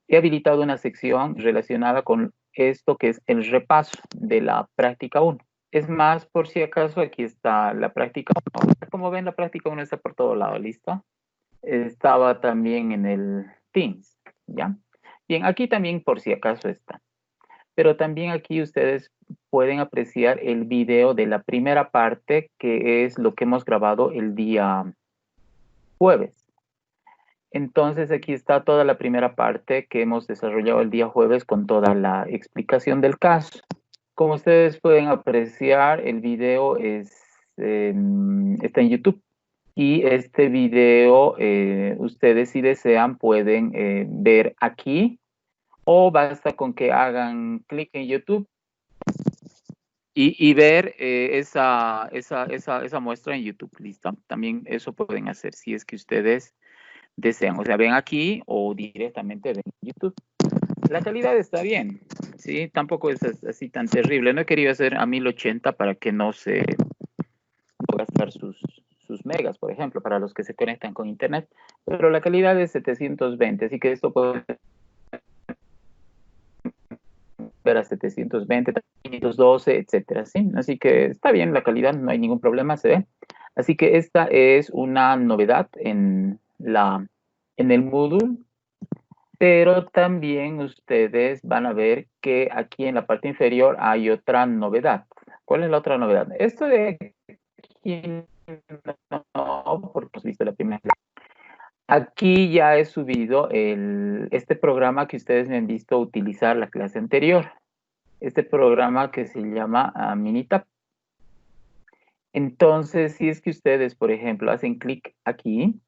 he habilitado una sección relacionada con esto que es el repaso de la práctica 1. Es más, por si acaso, aquí está la práctica 1. Como ven, la práctica 1 está por todo lado, ¿listo? Estaba también en el Teams, ¿ya? Bien, aquí también por si acaso está. Pero también aquí ustedes pueden apreciar el video de la primera parte, que es lo que hemos grabado el día jueves. Entonces aquí está toda la primera parte que hemos desarrollado el día jueves con toda la explicación del caso. Como ustedes pueden apreciar, el video está en YouTube. Y este video, ustedes si desean pueden ver aquí, o basta con que hagan clic en YouTube y ver esa muestra en YouTube, ¿listo? También eso pueden hacer si es que ustedes desean. O sea, ven aquí o directamente ven en YouTube. La calidad está bien, ¿sí? Tampoco es así tan terrible. No he querido hacer a 1080 para que no se gastar sus megas, por ejemplo, para los que se conectan con internet, pero la calidad es 720, así que esto puede ver a 720, 512, etcétera, ¿sí? Así que está bien la calidad, no hay ningún problema, se ve. Así que esta es una novedad en el Moodle, pero también ustedes van a ver que aquí en la parte inferior hay otra novedad. ¿Cuál es la otra novedad? Esto de aquí no, porque hemos visto la primera. Aquí ya he subido este programa que ustedes me han visto utilizar la clase anterior. Este programa que se llama Minitab. Entonces, si es que ustedes, por ejemplo, hacen clic aquí,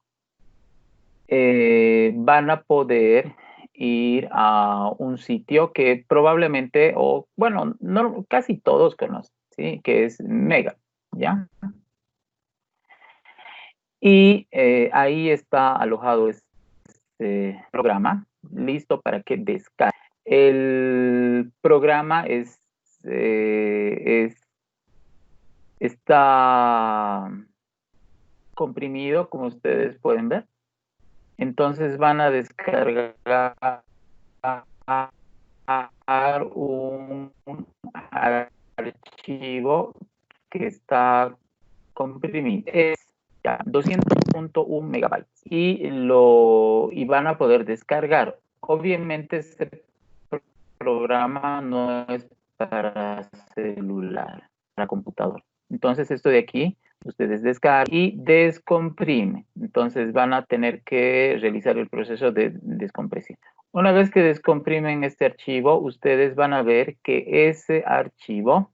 van a poder ir a un sitio que probablemente, o bueno, no, casi todos conocen, ¿sí? Que es Mega, ¿ya? Y ahí está alojado este programa, listo para que descargue. El programa está comprimido, como ustedes pueden ver. Entonces van a descargar un archivo que está comprimido. Es 200.1 megabytes y van a poder descargar. Obviamente este programa no es para celular, para computador. Entonces esto de aquí, ustedes descargan y descomprimen. Entonces van a tener que realizar el proceso de descompresión. Una vez que descomprimen este archivo, ustedes van a ver que ese archivo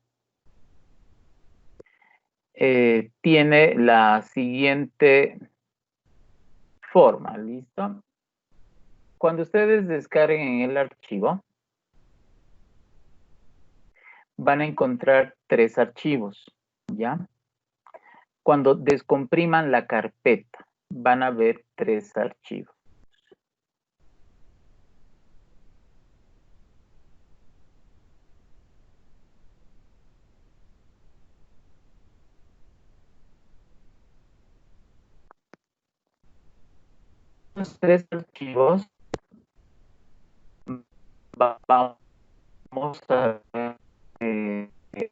tiene la siguiente forma, ¿listo? Cuando ustedes descarguen el archivo, van a encontrar 3 archivos, ¿ya? Cuando descompriman la carpeta, van a ver 3 archivos. Los 3 archivos vamos a ver es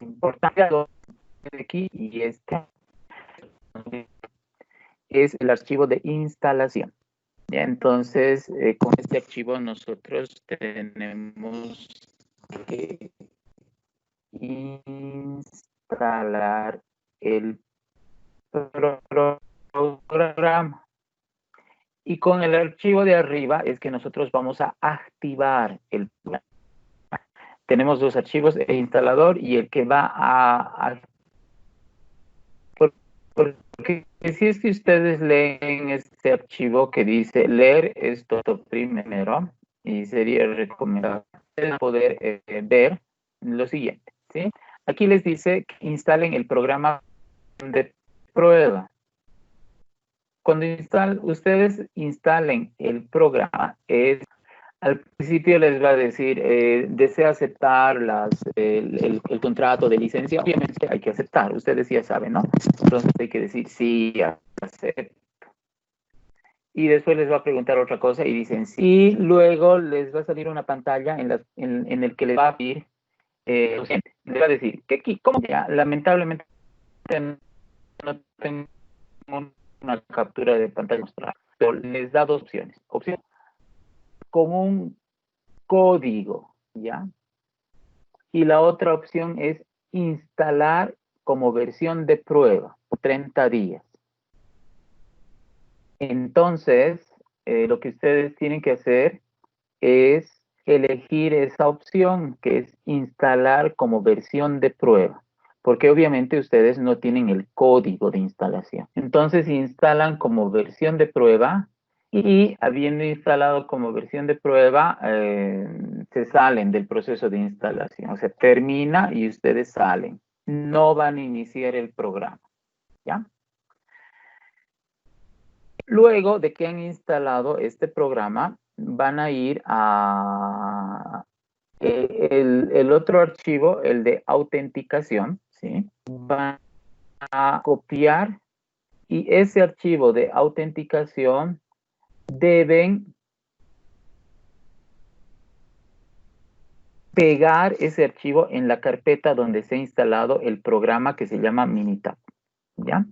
importante aquí y este es el archivo de instalación. ¿Ya? Entonces, con este archivo nosotros tenemos que instalar el programa. Y con el archivo de arriba es que nosotros vamos a activar el programa. Tenemos 2 archivos, el instalador y el que va a porque si es que ustedes leen este archivo que dice leer esto primero, y sería recomendable poder ver lo siguiente, ¿sí? Aquí les dice que instalen el programa de prueba. Cuando ustedes instalen el programa, al principio les va a decir, ¿desea aceptar el contrato de licencia? Obviamente hay que aceptar, ustedes ya saben, ¿no? Entonces hay que decir, sí, acepto. y después les va a preguntar otra cosa y dicen sí. Y luego les va a salir una pantalla en el que les va a pedir lo siguiente. Les va a decir que aquí, ¿cómo? Ya, lamentablemente no tengo una captura de pantalla mostrada, pero les da dos opciones. Opción con un código, ¿ya? Y la otra opción es instalar como versión de prueba, 30 días. Entonces, lo que ustedes tienen que hacer es elegir esa opción que es instalar como versión de prueba, porque obviamente ustedes no tienen el código de instalación. Entonces instalan como versión de prueba y habiendo instalado como versión de prueba, se salen del proceso de instalación. O sea, termina y ustedes salen. No van a iniciar el programa, ¿ya? Luego de que han instalado este programa, van a ir a el otro archivo, el de autenticación, ¿sí? Van a copiar y ese archivo de autenticación deben pegar ese archivo en la carpeta donde se ha instalado el programa que se llama Minitab, ¿ya?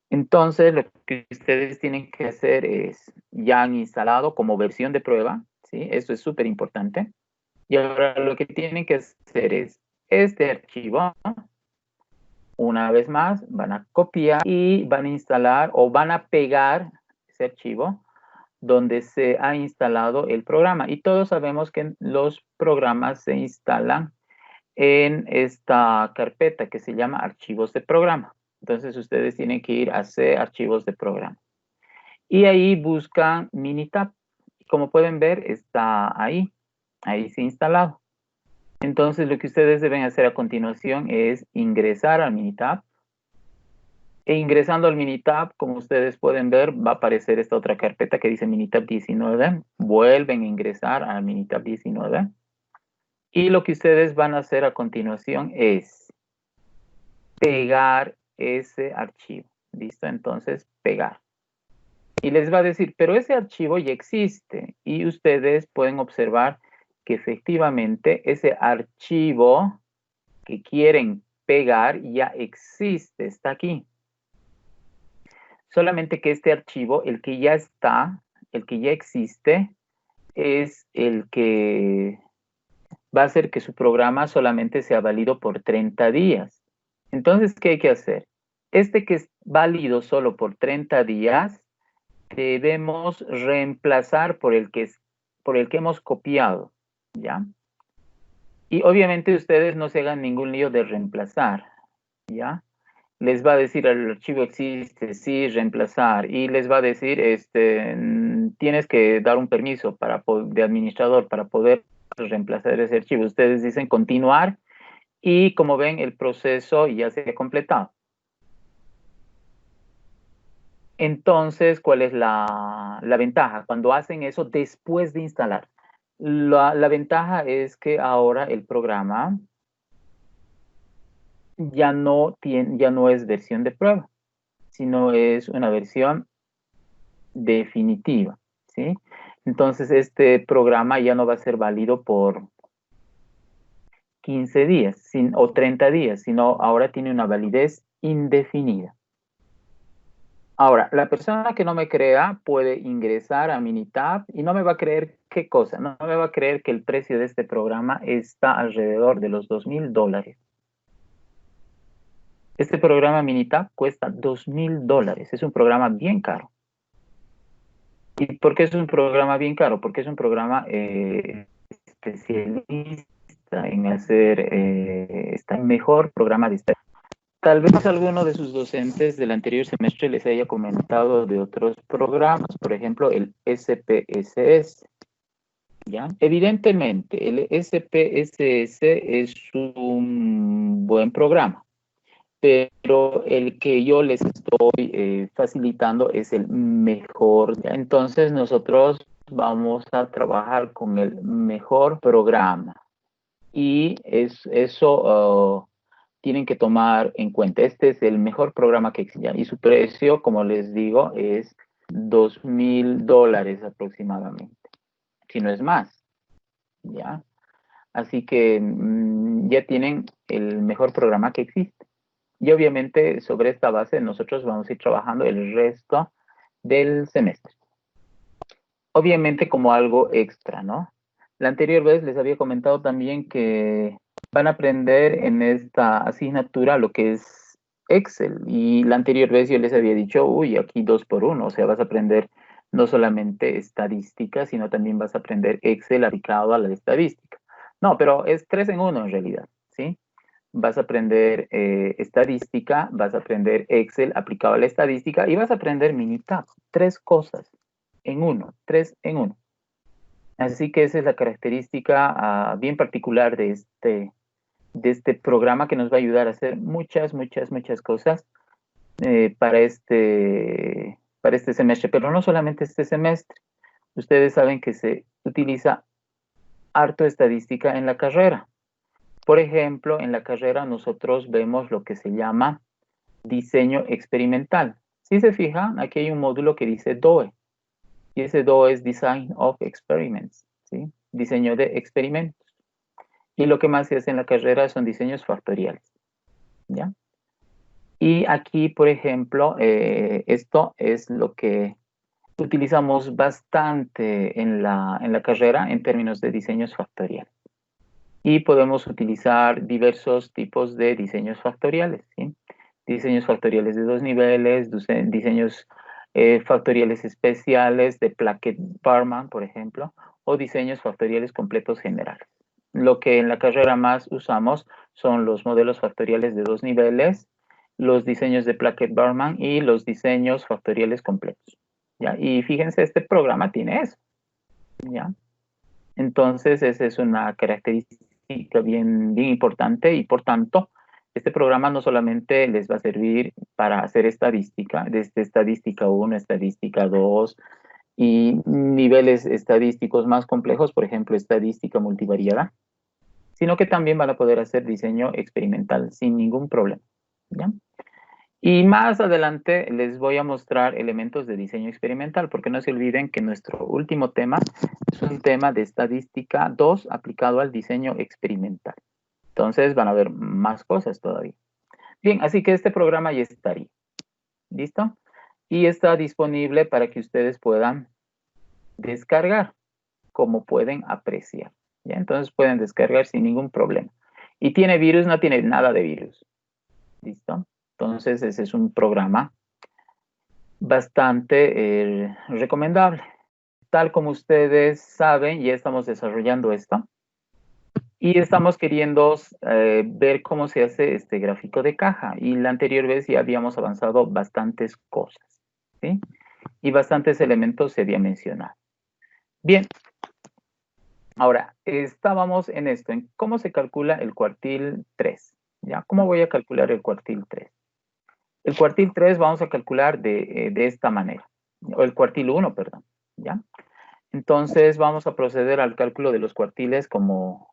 Entonces, lo que ustedes tienen que hacer es, ya han instalado como versión de prueba, ¿sí? Eso es súper importante. Y ahora lo que tienen que hacer es este archivo, una vez más, van a copiar y van a instalar o van a pegar ese archivo donde se ha instalado el programa. Y todos sabemos que los programas se instalan en esta carpeta que se llama archivos de programa. Entonces ustedes tienen que ir a C, archivos de programa. Y ahí buscan Minitab. Como pueden ver, está ahí se ha instalado. Entonces lo que ustedes deben hacer a continuación es ingresar al Minitab. E ingresando al Minitab, como ustedes pueden ver, va a aparecer esta otra carpeta que dice Minitab 19. Vuelven a ingresar al Minitab 19. Y lo que ustedes van a hacer a continuación es pegar ese archivo. ¿Listo? Entonces, pegar. Y les va a decir, pero ese archivo ya existe. Y ustedes pueden observar que efectivamente ese archivo que quieren pegar ya existe, está aquí. Solamente que este archivo, el que ya está, el que ya existe, es el que va a hacer que su programa solamente sea válido por 30 días. Entonces, ¿qué hay que hacer? Este que es válido solo por 30 días, debemos reemplazar por el que hemos copiado, ¿ya? Y obviamente ustedes no se hagan ningún lío de reemplazar, ¿ya? Les va a decir el archivo existe, sí, reemplazar, y les va a decir, tienes que dar un permiso de administrador para poder reemplazar ese archivo. Ustedes dicen continuar y como ven el proceso ya se ha completado. Entonces, ¿cuál es la ventaja? Cuando hacen eso después de instalar. La ventaja es que ahora el programa ya no es versión de prueba, sino es una versión definitiva, ¿sí? Entonces, este programa ya no va a ser válido por 15 días o 30 días, sino ahora tiene una validez indefinida. Ahora, la persona que no me crea puede ingresar a Minitab y no me va a creer qué cosa, no me va a creer que el precio de este programa está alrededor de los $2,000. Este programa Minitab cuesta $2,000, es un programa bien caro. ¿Y por qué es un programa bien caro? Porque es un programa especialista en hacer, está el mejor programa de historia. Tal vez alguno de sus docentes del anterior semestre les haya comentado de otros programas, por ejemplo, el SPSS, ¿ya? Evidentemente, el SPSS es un buen programa, pero el que yo les estoy facilitando es el mejor, ¿ya? Entonces, nosotros vamos a trabajar con el mejor programa y eso tienen que tomar en cuenta. Este es el mejor programa que existe y su precio, como les digo, es $2,000 aproximadamente, si no es más, ¿ya? Así que ya tienen el mejor programa que existe. Y obviamente sobre esta base nosotros vamos a ir trabajando el resto del semestre. Obviamente como algo extra, ¿no? La anterior vez les había comentado también que van a aprender en esta asignatura lo que es Excel. Y la anterior vez yo les había dicho, uy, aquí 2 por 1. O sea, vas a aprender no solamente estadística, sino también vas a aprender Excel aplicado a la estadística. No, pero es 3 en 1 en realidad, ¿sí? Vas a aprender estadística, vas a aprender Excel aplicado a la estadística y vas a aprender Minitab. 3 cosas en 1, 3 en 1. Así que esa es la característica bien particular de este programa que nos va a ayudar a hacer muchas cosas para este semestre, pero no solamente este semestre. Ustedes saben que se utiliza harto estadística en la carrera. Por ejemplo, en la carrera nosotros vemos lo que se llama diseño experimental. Si se fijan, aquí hay un módulo que dice DOE. Y ese DOE es Design of Experiments, ¿sí? Diseño de experimentos. Y lo que más se hace en la carrera son diseños factoriales, ¿ya? Y aquí, por ejemplo, esto es lo que utilizamos bastante en la carrera en términos de diseños factoriales. Y podemos utilizar diversos tipos de diseños factoriales, ¿sí? Diseños factoriales de 2 niveles, diseños factoriales especiales de Plackett-Baumann, por ejemplo, o diseños factoriales completos generales. Lo que en la carrera más usamos son los modelos factoriales de 2 niveles, los diseños de Plackett-Baumann y los diseños factoriales completos, ¿ya? Y fíjense, este programa tiene eso, ¿ya? Entonces, esa es una característica bien importante y por tanto, este programa no solamente les va a servir para hacer estadística, desde estadística 1, estadística 2 y niveles estadísticos más complejos, por ejemplo, estadística multivariada, sino que también van a poder hacer diseño experimental sin ningún problema, ¿ya? Y más adelante les voy a mostrar elementos de diseño experimental, porque no se olviden que nuestro último tema es un tema de estadística 2 aplicado al diseño experimental. Entonces van a ver más cosas todavía. Bien, así que este programa ya estaría. ¿Listo? Y está disponible para que ustedes puedan descargar, como pueden apreciar. ¿Ya? Entonces pueden descargar sin ningún problema. ¿Y tiene virus? No tiene nada de virus. ¿Listo? Entonces ese es un programa bastante recomendable. Tal como ustedes saben, ya estamos desarrollando esto y estamos queriendo ver cómo se hace este gráfico de caja. Y la anterior vez ya habíamos avanzado bastantes cosas, ¿sí? Y bastantes elementos se había mencionado. Bien, ahora estábamos en esto, en cómo se calcula el cuartil 3. ¿Ya? ¿Cómo voy a calcular el cuartil 3? El cuartil 3 vamos a calcular de esta manera, o el cuartil 1, perdón, ¿ya? Entonces vamos a proceder al cálculo de los cuartiles como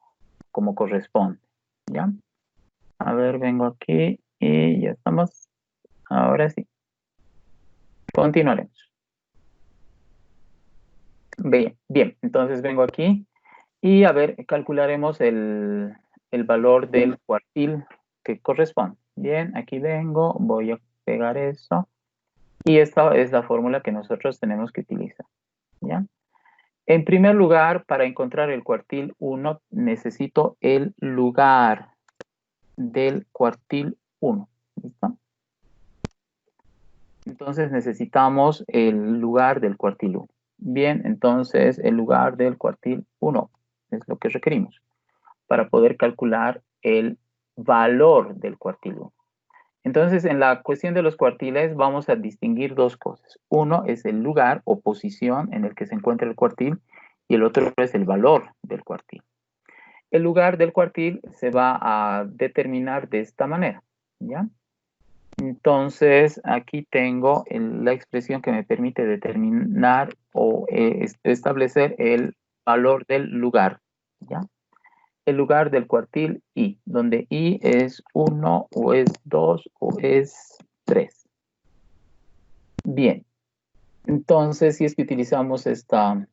corresponde, ¿ya? A ver, vengo aquí y ya estamos. Ahora sí. Continuaremos. Bien, entonces vengo aquí y a ver, calcularemos el valor del cuartil que corresponde. Bien, aquí vengo, voy a pegar eso. Y esta es la fórmula que nosotros tenemos que utilizar, ¿ya? En primer lugar, para encontrar el cuartil 1, necesito el lugar del cuartil 1. ¿Listo? Entonces necesitamos el lugar del cuartil 1. Bien, entonces el lugar del cuartil 1 es lo que requerimos para poder calcular el valor del cuartil 1. Entonces, en la cuestión de los cuartiles vamos a distinguir 2 cosas. Uno es el lugar o posición en el que se encuentra el cuartil y el otro es el valor del cuartil. El lugar del cuartil se va a determinar de esta manera, ¿ya? Entonces, aquí tengo la expresión que me permite determinar o establecer el valor del lugar, ¿ya? El lugar del cuartil I, donde I es 1 o es 2 o es 3. Bien, Entonces, si es que utilizamos esta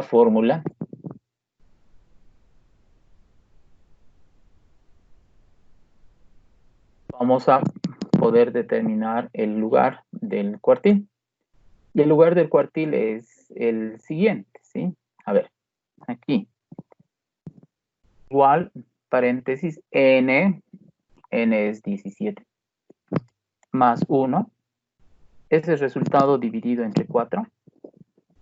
fórmula, vamos a poder determinar el lugar del cuartil. Y el lugar del cuartil es el siguiente, ¿sí? A ver, aquí. Igual, paréntesis, n es 17, más 1. Ese resultado dividido entre 4.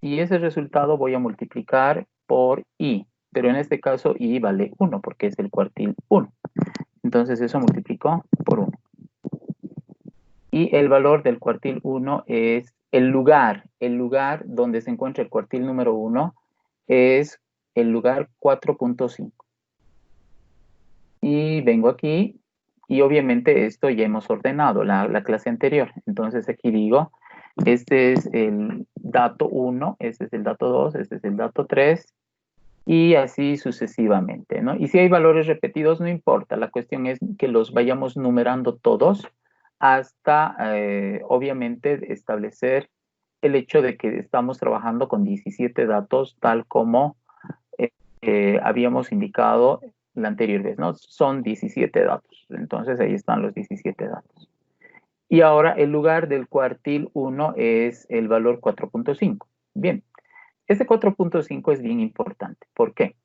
Y ese resultado voy a multiplicar por i. Pero en este caso i vale 1 porque es el cuartil 1. Entonces eso multiplicó por 1. Y el valor del cuartil 1 es el lugar donde se encuentra el cuartil número 1 es el lugar 4.5. Y vengo aquí y obviamente esto ya hemos ordenado la clase anterior. Entonces aquí digo, este es el dato 1, este es el dato 2, este es el dato 3 y así sucesivamente, ¿no? Y si hay valores repetidos, no importa. La cuestión es que los vayamos numerando todos hasta, obviamente, establecer el hecho de que estamos trabajando con 17 datos tal como habíamos indicado la anterior vez, ¿no? Son 17 datos. Entonces, ahí están los 17 datos. Y ahora el lugar del cuartil 1 es el valor 4.5. Bien, este 4.5 es bien importante. ¿Por qué?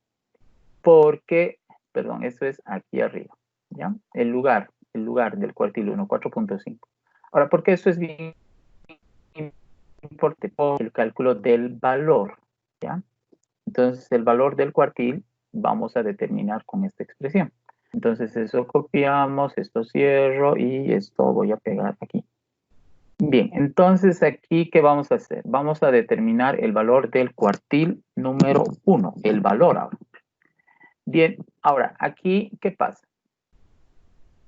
Porque, perdón, esto es aquí arriba, ¿ya? El lugar del cuartil 1, 4.5. Ahora, ¿por qué esto es bien importante? Por el cálculo del valor, ¿ya? Entonces, el valor del cuartil vamos a determinar con esta expresión. Entonces, eso copiamos, esto cierro y esto voy a pegar aquí. Bien, entonces aquí, ¿qué vamos a hacer? Vamos a determinar el valor del cuartil número 1, el valor ahora. Bien, ahora, aquí, ¿qué pasa?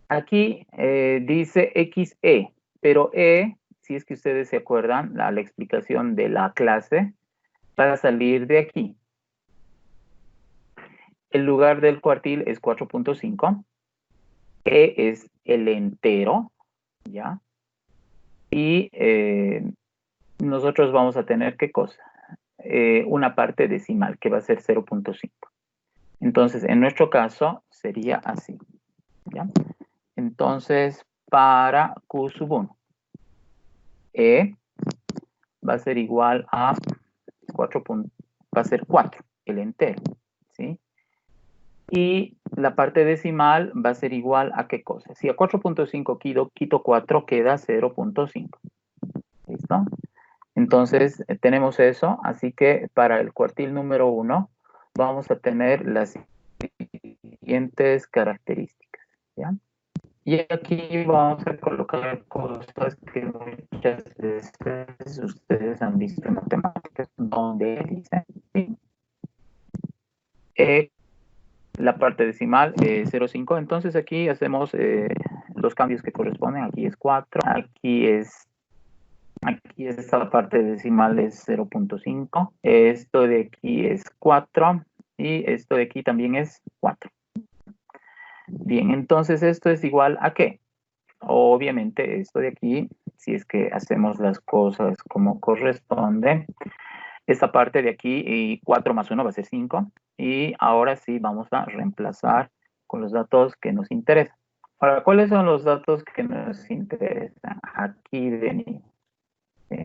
Aquí dice XE, pero E, si es que ustedes se acuerdan, la explicación de la clase, va a salir de aquí. El lugar del cuartil es 4.5. E es el entero, ¿ya? Y nosotros vamos a tener, ¿qué cosa? Una parte decimal, que va a ser 0.5. Entonces, en nuestro caso, sería así, ¿ya? Entonces, para Q sub 1, E va a ser igual a 4, va a ser 4, el entero, ¿sí? Y la parte decimal va a ser igual a ¿qué cosa? Si a 4.5 quito 4, queda 0.5. ¿Listo? Entonces, tenemos eso, así que para el cuartil número 1 vamos a tener las siguientes características, ¿ya? Y aquí vamos a colocar cosas que muchas veces ustedes han visto en matemáticas, donde dicen, ¿sí? La parte decimal 0.5, entonces aquí hacemos los cambios que corresponden, aquí es 4, aquí esta parte decimal es 0.5, esto de aquí es 4 y esto de aquí también es 4. Bien, entonces esto es igual a ¿qué? Obviamente esto de aquí, si es que hacemos las cosas como corresponde, esta parte de aquí, y 4 más 1 va a ser 5. Y ahora sí vamos a reemplazar con los datos que nos interesan. Ahora, ¿cuáles son los datos que nos interesan? Aquí venimos. ¿Sí?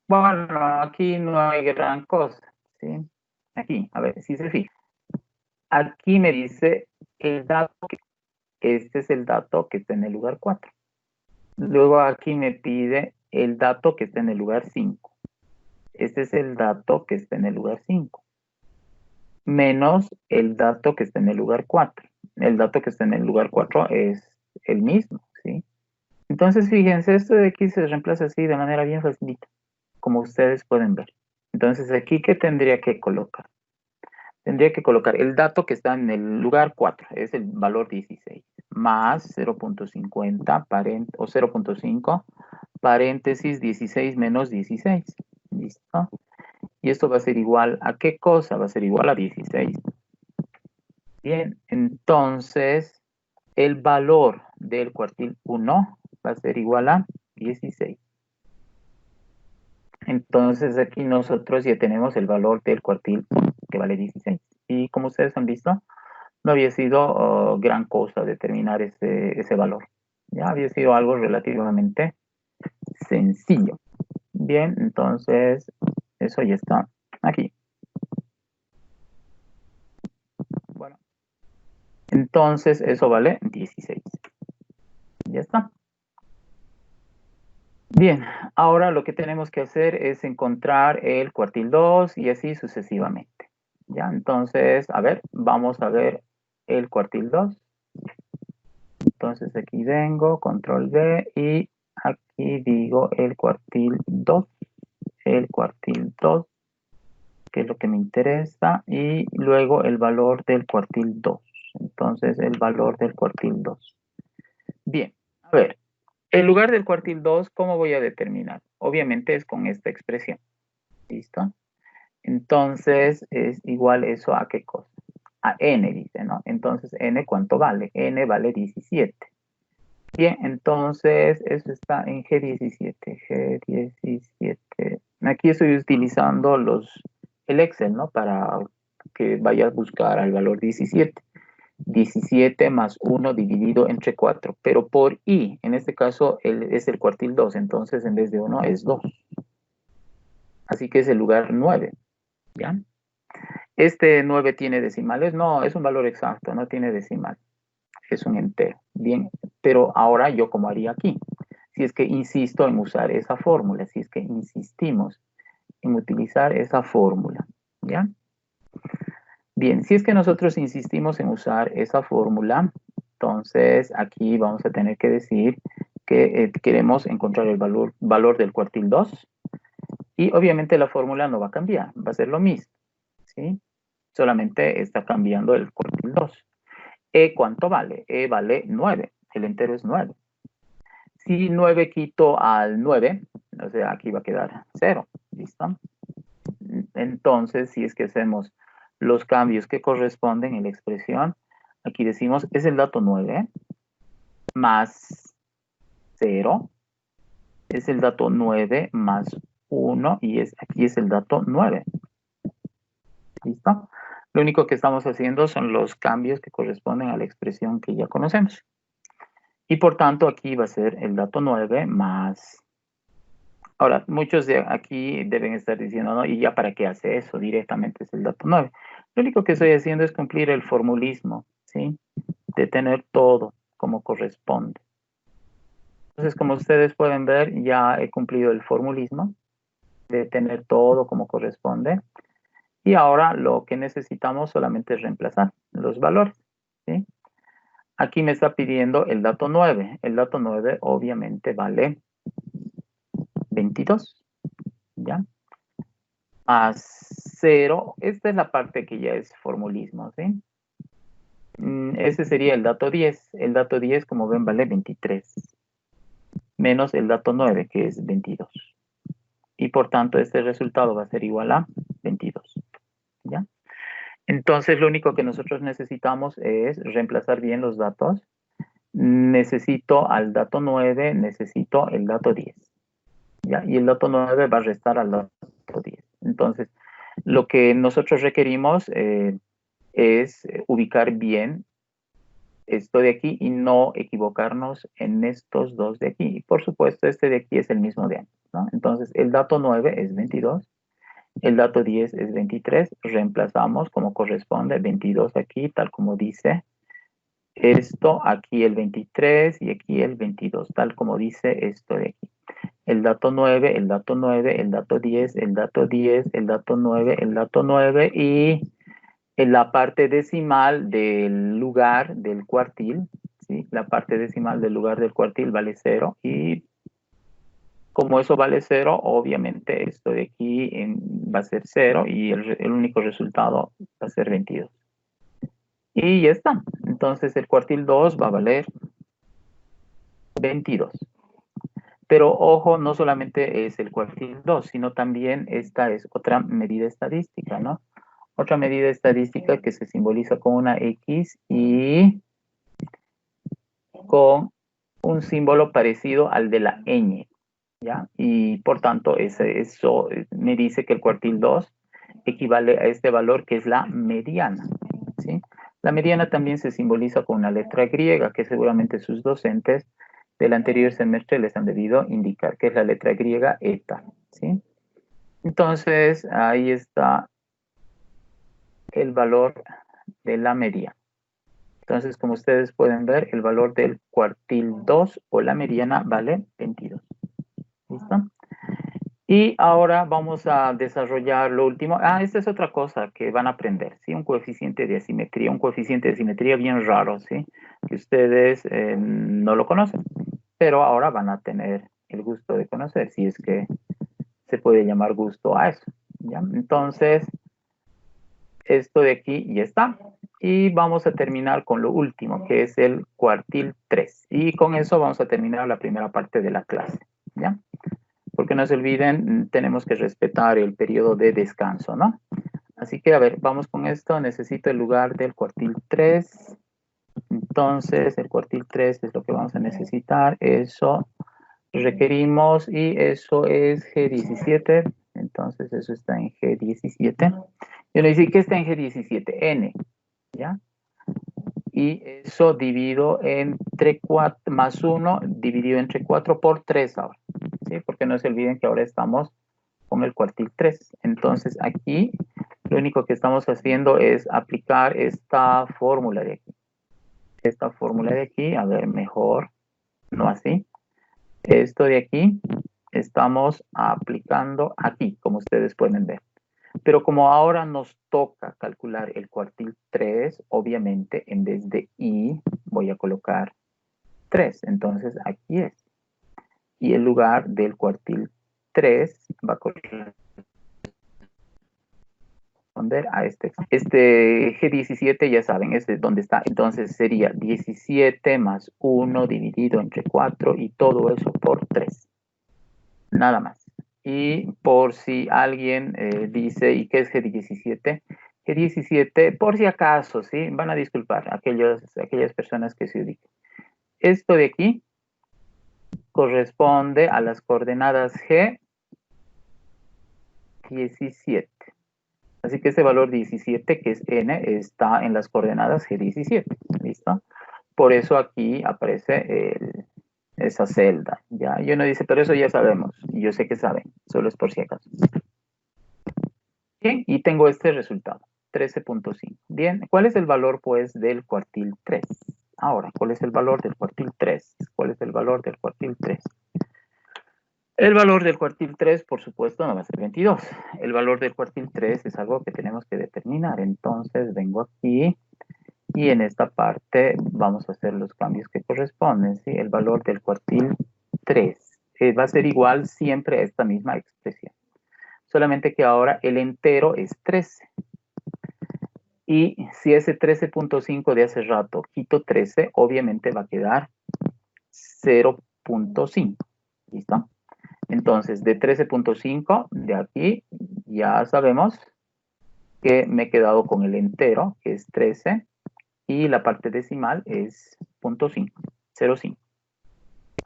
Bueno, aquí no hay gran cosa. ¿Sí? Aquí, a ver, si se fija. Aquí me dice el dato, este es el dato que está en el lugar 4. Luego aquí me pide el dato que está en el lugar 5. Este es el dato que está en el lugar 5. Menos el dato que está en el lugar 4. El dato que está en el lugar 4 es el mismo, ¿sí? Entonces, fíjense, esto de aquí se reemplaza así de manera bien facilita, como ustedes pueden ver. Entonces, aquí, ¿qué tendría que colocar? Tendría que colocar el dato que está en el lugar 4, es el valor 16, más 0.50 o 0.5, paréntesis 16 menos 16. ¿Listo? Y esto va a ser igual a ¿qué cosa? Va a ser igual a 16. Bien, entonces el valor del cuartil 1 va a ser igual a 16. Entonces aquí nosotros ya tenemos el valor del cuartil que vale 16. Y como ustedes han visto, no había sido gran cosa determinar ese valor. Ya había sido algo relativamente sencillo. Bien, entonces eso ya está aquí. Bueno, entonces eso vale 16. Ya está. Bien, ahora lo que tenemos que hacer es encontrar el cuartil 2 y así sucesivamente. Ya, entonces, a ver, vamos a ver el cuartil 2. Entonces aquí vengo, control V y aquí digo el cuartil 2, que es lo que me interesa, y luego el valor del cuartil 2. Entonces el valor del cuartil 2. Bien, a ver, el lugar del cuartil 2, ¿cómo voy a determinar? Obviamente es con esta expresión. ¿Listo? Entonces es igual eso a qué cosa. A n dice, ¿no? Entonces n, ¿cuánto vale? N vale 17. Bien, entonces eso está en G17. G17. Aquí estoy utilizando el Excel, ¿no? Para que vayas a buscar al valor 17. 17 más 1 dividido entre 4. Pero por I, en este caso es el cuartil 2. Entonces en vez de 1 es 2. Así que es el lugar 9. ¿Ya? ¿Este 9 tiene decimales? No, es un valor exacto, no tiene decimal. Es un entero. Bien, pero ahora yo cómo haría aquí. Si es que insisto en usar esa fórmula, si es que insistimos en utilizar esa fórmula, ¿ya? Bien, si es que nosotros insistimos en usar esa fórmula, entonces aquí vamos a tener que decir que queremos encontrar el valor del cuartil 2 y obviamente la fórmula no va a cambiar, va a ser lo mismo, ¿sí? Solamente está cambiando el cuartil 2. E, ¿cuánto vale? E vale 9, el entero es 9. Si 9 quito al 9, o sea, aquí va a quedar 0, ¿listo? Entonces, si es que hacemos los cambios que corresponden en la expresión, aquí decimos, es el dato 9 más 0, es el dato 9 más 1 y aquí es el dato 9. ¿Listo? Lo único que estamos haciendo son los cambios que corresponden a la expresión que ya conocemos. Y por tanto, aquí va a ser el dato 9 más... Ahora, muchos de aquí deben estar diciendo, ¿no? ¿Y ya para qué hace eso? Directamente es el dato 9. Lo único que estoy haciendo es cumplir el formulismo, ¿sí? De tener todo como corresponde. Entonces, como ustedes pueden ver, ya he cumplido el formulismo de tener todo como corresponde. Y ahora lo que necesitamos solamente es reemplazar los valores, ¿sí? Aquí me está pidiendo el dato 9. El dato 9 obviamente vale 22, ¿ya? Más 0, esta es la parte que ya es formulismo, ¿sí? Ese sería el dato 10. El dato 10, como ven, vale 23. Menos el dato 9, que es 22. Y por tanto, este resultado va a ser igual a 22, ¿ya? Entonces, lo único que nosotros necesitamos es reemplazar bien los datos. Necesito al dato 9, necesito el dato 10, ¿ya? Y el dato 9 va a restar al dato 10. Entonces, lo que nosotros requerimos es ubicar bien esto de aquí y no equivocarnos en estos dos de aquí. Y por supuesto, este de aquí es el mismo de antes, ¿no? Entonces, el dato 9 es 22, el dato 10 es 23, reemplazamos como corresponde 22 aquí, tal como dice esto, aquí el 23 y aquí el 22, tal como dice esto de aquí. El dato 9, el dato 9, el dato 10, el dato 10, el dato 9, el dato 9 y en la parte decimal del lugar del cuartil, ¿sí? La parte decimal del lugar del cuartil vale 0 y como eso vale 0, obviamente esto de aquí va a ser 0 y el único resultado va a ser 22. Y ya está. Entonces el cuartil 2 va a valer 22. Pero ojo, no solamente es el cuartil 2, sino también esta es otra medida estadística, ¿no? Otra medida estadística que se simboliza con una X y con un símbolo parecido al de la ñ. ¿ya? Y por tanto, eso me dice que el cuartil 2 equivale a este valor que es la mediana, ¿sí? La mediana también se simboliza con una letra griega que seguramente sus docentes del anterior semestre les han debido indicar, que es la letra griega eta, ¿sí? Entonces, ahí está el valor de la mediana. Entonces, como ustedes pueden ver, el valor del cuartil 2 o la mediana vale 22. ¿Listo? Y ahora vamos a desarrollar lo último. Esta es otra cosa que van a aprender, ¿sí? Un coeficiente de asimetría bien raro, ¿sí? Que ustedes no lo conocen, pero ahora van a tener el gusto de conocer, si es que se puede llamar gusto a eso, ¿ya? Entonces, esto de aquí ya está. Y vamos a terminar con lo último, que es el cuartil 3. Y con eso vamos a terminar la primera parte de la clase, ¿ya? Porque no se olviden, tenemos que respetar el periodo de descanso, ¿no? Así que, a ver, vamos con esto. Necesito el lugar del cuartil 3. Entonces, el cuartil 3 es lo que vamos a necesitar. Eso requerimos y eso es G17. Entonces, eso está en G17. Yo le decía que está en G17, N, ¿ya? Y eso divido entre 4, más 1, dividido entre 4 por 3 ahora, ¿sí? Porque no se olviden que ahora estamos con el cuartil 3. Entonces, aquí lo único que estamos haciendo es aplicar esta fórmula de aquí. Esta fórmula de aquí, a ver, mejor, no así. Esto de aquí, estamos aplicando aquí, como ustedes pueden ver. Pero como ahora nos toca calcular el cuartil 3, obviamente en vez de I voy a colocar 3. Entonces aquí es. Y el lugar del cuartil 3 va a corresponder a este G17, ya saben, es de donde está. Entonces sería 17 más 1 dividido entre 4 y todo eso por 3. Nada más. Y por si alguien dice, ¿y qué es G17? G17, por si acaso, ¿sí? Van a disculpar aquellas personas que se ubiquen. Esto de aquí corresponde a las coordenadas G17. Así que ese valor 17, que es n, está en las coordenadas G17. ¿Listo? Por eso aquí aparece esa celda. ¿Ya? Y uno dice, pero eso ya sabemos. Y yo sé que saben, solo es por si acaso. Bien, y tengo este resultado, 13.5. Bien, ¿cuál es el valor, pues, del cuartil 3? Ahora, ¿cuál es el valor del cuartil 3? ¿Cuál es el valor del cuartil 3? El valor del cuartil 3, por supuesto, no va a ser 22. El valor del cuartil 3 es algo que tenemos que determinar. Entonces, vengo aquí y en esta parte vamos a hacer los cambios que corresponden. ¿Sí? El valor del cuartil 3 va a ser igual siempre a esta misma expresión. Solamente que ahora el entero es 13. Y si ese 13.5 de hace rato quito 13, obviamente va a quedar 0.5. ¿Listo? Entonces, de 13.5, de aquí ya sabemos que me he quedado con el entero, que es 13, y la parte decimal es 0.5, 0.5.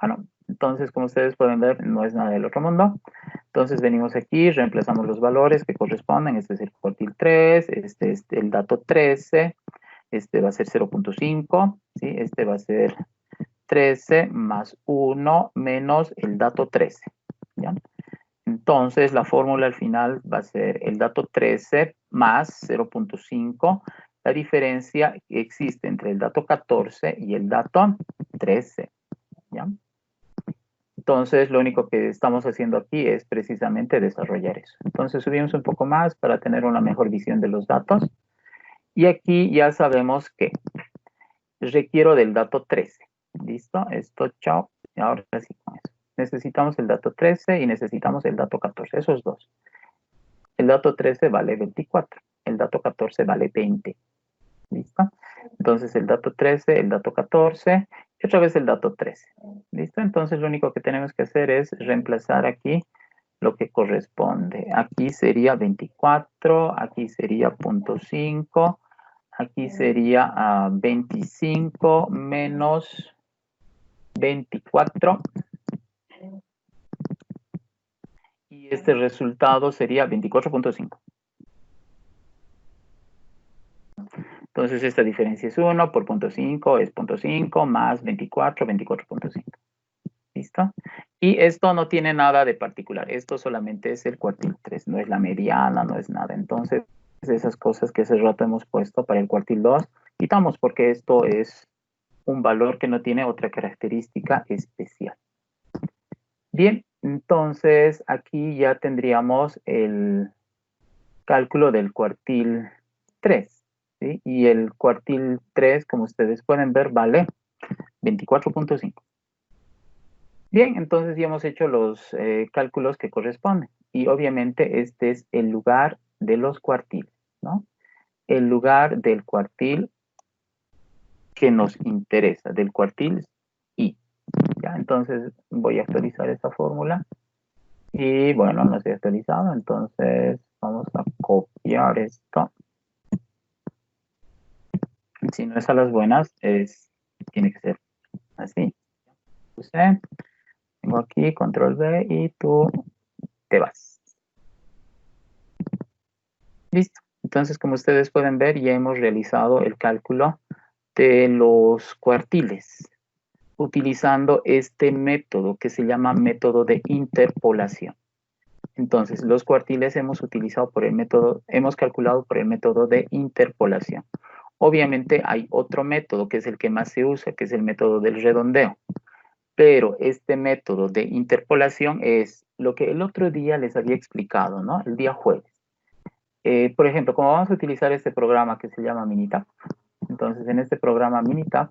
Bueno, entonces, como ustedes pueden ver, no es nada del otro mundo. Entonces, venimos aquí, reemplazamos los valores que corresponden. Este es el cuartil 3, este es el dato 13, este va a ser 0.5, ¿sí? Este va a ser 13 más 1 menos el dato 13, ¿ya? Entonces, la fórmula al final va a ser el dato 13 más 0.5. La diferencia que existe entre el dato 14 y el dato 13, ¿ya? Entonces, lo único que estamos haciendo aquí es precisamente desarrollar eso. Entonces, subimos un poco más para tener una mejor visión de los datos. Y aquí ya sabemos que requiero del dato 13. ¿Listo? Esto, chao. Y ahora sí con eso. Necesitamos el dato 13 y necesitamos el dato 14. Esos dos. El dato 13 vale 24. El dato 14 vale 20. ¿Listo? Entonces el dato 13, el dato 14 y otra vez el dato 13. ¿Listo? Entonces lo único que tenemos que hacer es reemplazar aquí lo que corresponde. Aquí sería 24, aquí sería 0.5, aquí sería 25 menos 24 este resultado sería 24.5. Entonces esta diferencia es 1 por 0.5 es 0.5 más 24, 24.5. ¿Listo? Y esto no tiene nada de particular. Esto solamente es el cuartil 3. No es la mediana, no es nada. Entonces, esas cosas que hace rato hemos puesto para el cuartil 2, quitamos porque esto es un valor que no tiene otra característica especial. Bien, entonces aquí ya tendríamos el cálculo del cuartil 3. ¿Sí? Y el cuartil 3, como ustedes pueden ver, vale 24.5. Bien, entonces ya hemos hecho los cálculos que corresponden. Y obviamente este es el lugar de los cuartiles, ¿no? El lugar del cuartil que nos interesa, del cuartil I. ¿Ya? Entonces voy a actualizar esta fórmula. Y bueno, no se ha actualizado, entonces vamos a copiar esto. Si no es a las buenas, tiene que ser así. Puse, tengo aquí control V y tú te vas. Listo. Entonces, como ustedes pueden ver, ya hemos realizado el cálculo de los cuartiles utilizando este método que se llama método de interpolación. Entonces, los cuartiles hemos calculado por el método de interpolación. Obviamente hay otro método que es el que más se usa, que es el método del redondeo. Pero este método de interpolación es lo que el otro día les había explicado, ¿no? El día jueves. Por ejemplo, como vamos a utilizar este programa que se llama Minitab, entonces en este programa Minitab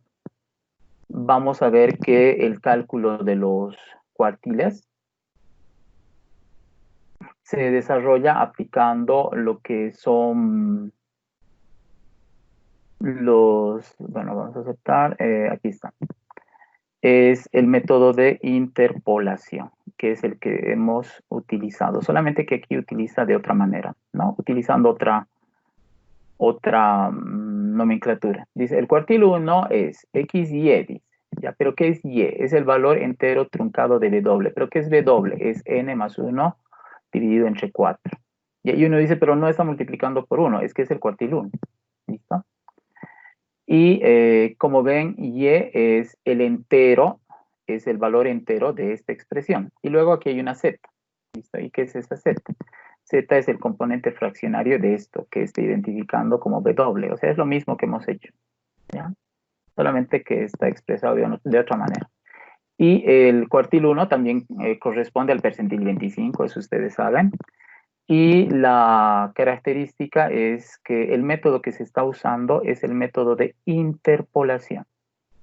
vamos a ver que el cálculo de los cuartiles se desarrolla aplicando lo que son bueno, vamos a aceptar, aquí está. Es el método de interpolación, que es el que hemos utilizado, solamente que aquí utiliza de otra manera, ¿no? Utilizando otra nomenclatura. Dice, el cuartil 1 es x, y, dice, ¿ya? ¿Pero qué es y? Es el valor entero truncado de w. ¿Pero qué es w? Es n más 1 dividido entre 4. Y uno dice, pero no está multiplicando por 1, es que es el cuartil 1. ¿Listo? Y como ven, y es el entero, es el valor entero de esta expresión. Y luego aquí hay una z. ¿Listo? ¿Y qué es esa z? Z es el componente fraccionario de esto, que está identificando como W. O sea, es lo mismo que hemos hecho, ¿ya? Solamente que está expresado de otra manera. Y el cuartil 1 también corresponde al percentil 25, eso ustedes saben. Y la característica es que el método que se está usando es el método de interpolación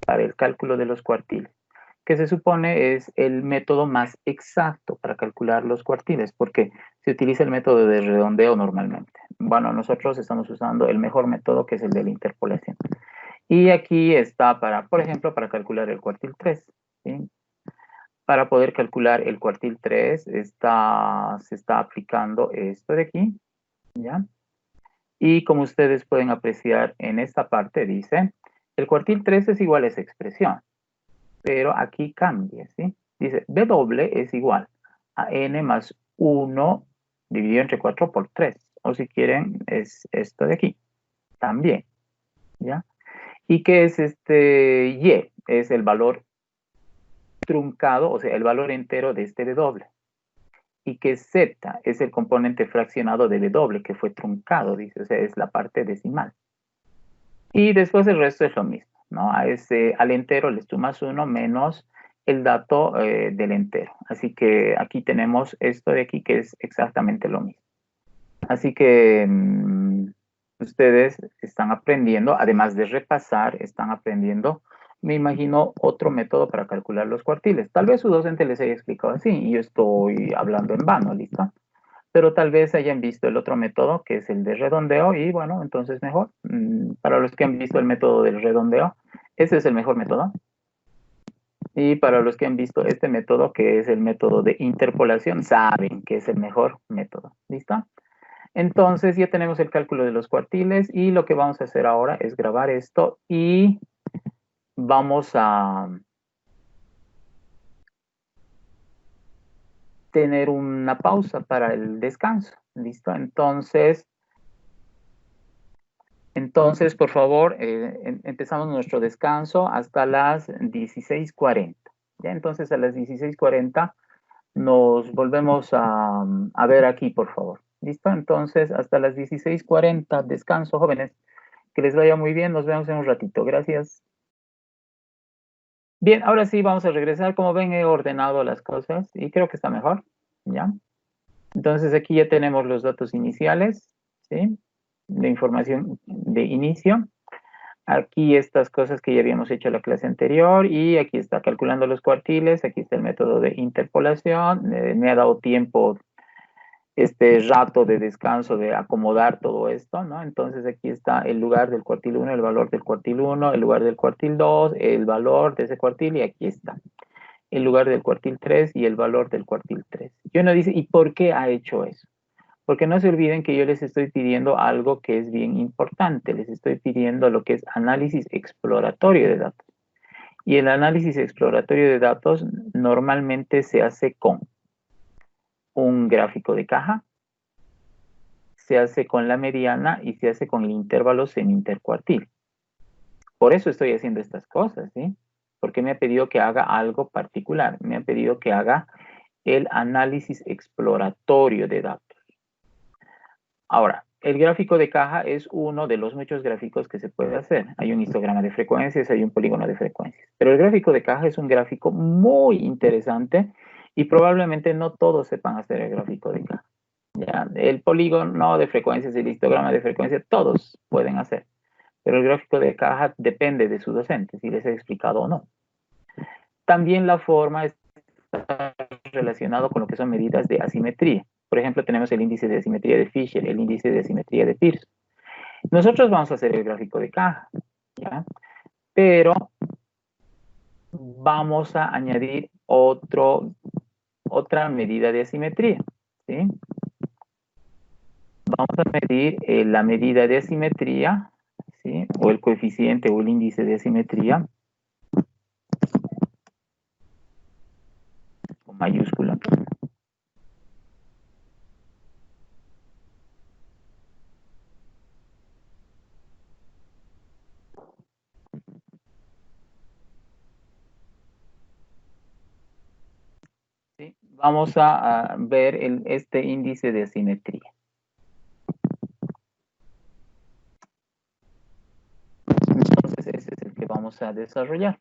para el cálculo de los cuartiles, que se supone es el método más exacto para calcular los cuartiles, porque se utiliza el método de redondeo normalmente. Bueno, nosotros estamos usando el mejor método, que es el de la interpolación. Y aquí está por ejemplo, para calcular el cuartil 3, ¿sí? Para poder calcular el cuartil 3 se está aplicando esto de aquí, ¿ya? Y como ustedes pueden apreciar en esta parte dice, el cuartil 3 es igual a esa expresión, pero aquí cambia, ¿sí? Dice, W es igual a n más 1 dividido entre 4 por 3. O si quieren, es esto de aquí, también, ¿ya? ¿Y qué es este y? Es el valor truncado, o sea, el valor entero de este W. Y que z es el componente fraccionado de W, que fue truncado, dice, o sea, es la parte decimal. Y después el resto es lo mismo, ¿no? Al entero le sumas 1 menos el dato del entero. Así que aquí tenemos esto de aquí, que es exactamente lo mismo. Así que ustedes están aprendiendo, además de repasar, están aprendiendo, me imagino, otro método para calcular los cuartiles. Tal vez su docente les haya explicado así y yo estoy hablando en vano, ¿listo? Pero tal vez hayan visto el otro método, que es el de redondeo, y bueno, entonces mejor. Para los que han visto el método del redondeo, ese es el mejor método. Y para los que han visto este método, que es el método de interpolación, saben que es el mejor método. ¿Listo? Entonces ya tenemos el cálculo de los cuartiles y lo que vamos a hacer ahora es grabar esto y vamos a tener una pausa para el descanso. ¿Listo? Entonces, por favor, empezamos nuestro descanso hasta las 16:40. ¿Ya? Entonces, a las 16:40 nos volvemos a ver aquí, por favor. ¿Listo? Entonces, hasta las 16:40, descanso, jóvenes. Que les vaya muy bien. Nos vemos en un ratito. Gracias. Bien, ahora sí vamos a regresar. Como ven, he ordenado las cosas y creo que está mejor. ¿Ya? Entonces, aquí ya tenemos los datos iniciales, ¿sí? De información de inicio. Aquí estas cosas que ya habíamos hecho en la clase anterior y aquí está calculando los cuartiles, aquí está el método de interpolación, me ha dado tiempo este rato de descanso de acomodar todo esto, ¿no? Entonces aquí está el lugar del cuartil 1, el valor del cuartil 1, el lugar del cuartil 2, el valor de ese cuartil y aquí está el lugar del cuartil 3 y el valor del cuartil 3. Y uno dice, ¿y por qué ha hecho eso? Porque no se olviden que yo les estoy pidiendo algo que es bien importante. Les estoy pidiendo lo que es análisis exploratorio de datos. Y el análisis exploratorio de datos normalmente se hace con un gráfico de caja, se hace con la mediana y se hace con el intervalo semi-intercuartil. Por eso estoy haciendo estas cosas, ¿sí? Porque me ha pedido que haga algo particular. Me ha pedido que haga el análisis exploratorio de datos. Ahora, el gráfico de caja es uno de los muchos gráficos que se puede hacer. Hay un histograma de frecuencias, hay un polígono de frecuencias. Pero el gráfico de caja es un gráfico muy interesante y probablemente no todos sepan hacer el gráfico de caja. ¿Ya? El polígono de frecuencias, el histograma de frecuencias, todos pueden hacer. Pero el gráfico de caja depende de su docente, si les he explicado o no. También la forma está relacionada con lo que son medidas de asimetría. Por ejemplo, tenemos el índice de asimetría de Fisher, el índice de asimetría de Pearson. Nosotros vamos a hacer el gráfico de caja, ¿ya? Pero vamos a añadir otra medida de asimetría, ¿sí? Vamos a medir la medida de asimetría, ¿sí? O el coeficiente o el índice de asimetría, con mayúscula. ¿Sí? Vamos a ver este índice de asimetría. Entonces, ese es el que vamos a desarrollar.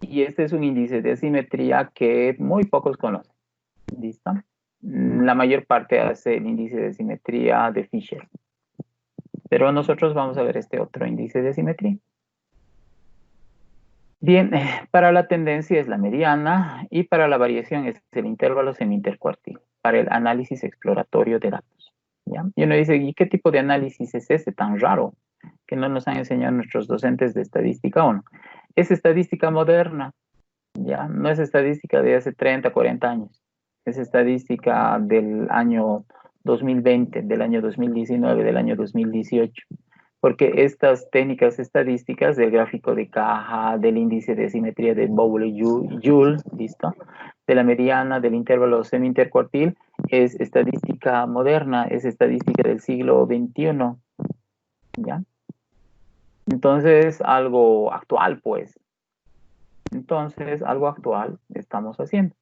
Y este es un índice de asimetría que muy pocos conocen. ¿Listo? La mayor parte hace el índice de asimetría de Fisher. Pero nosotros vamos a ver este otro índice de asimetría. Bien, para la tendencia es la mediana y para la variación es el intervalo semi-intercuartil, para el análisis exploratorio de datos. ¿Ya? Y uno dice, ¿y qué tipo de análisis es este tan raro que no nos han enseñado nuestros docentes de estadística o no? Es estadística moderna, ¿ya? No es estadística de hace 30, 40 años. Es estadística del año 2020, del año 2019, del año 2018. Porque estas técnicas estadísticas del gráfico de caja, del índice de simetría de Bowley-Joule, ¿listo? De la mediana, del intervalo semi-intercuartil, es estadística moderna, es estadística del siglo XXI, ¿ya? Entonces, algo actual, pues. Entonces, algo actual estamos haciendo.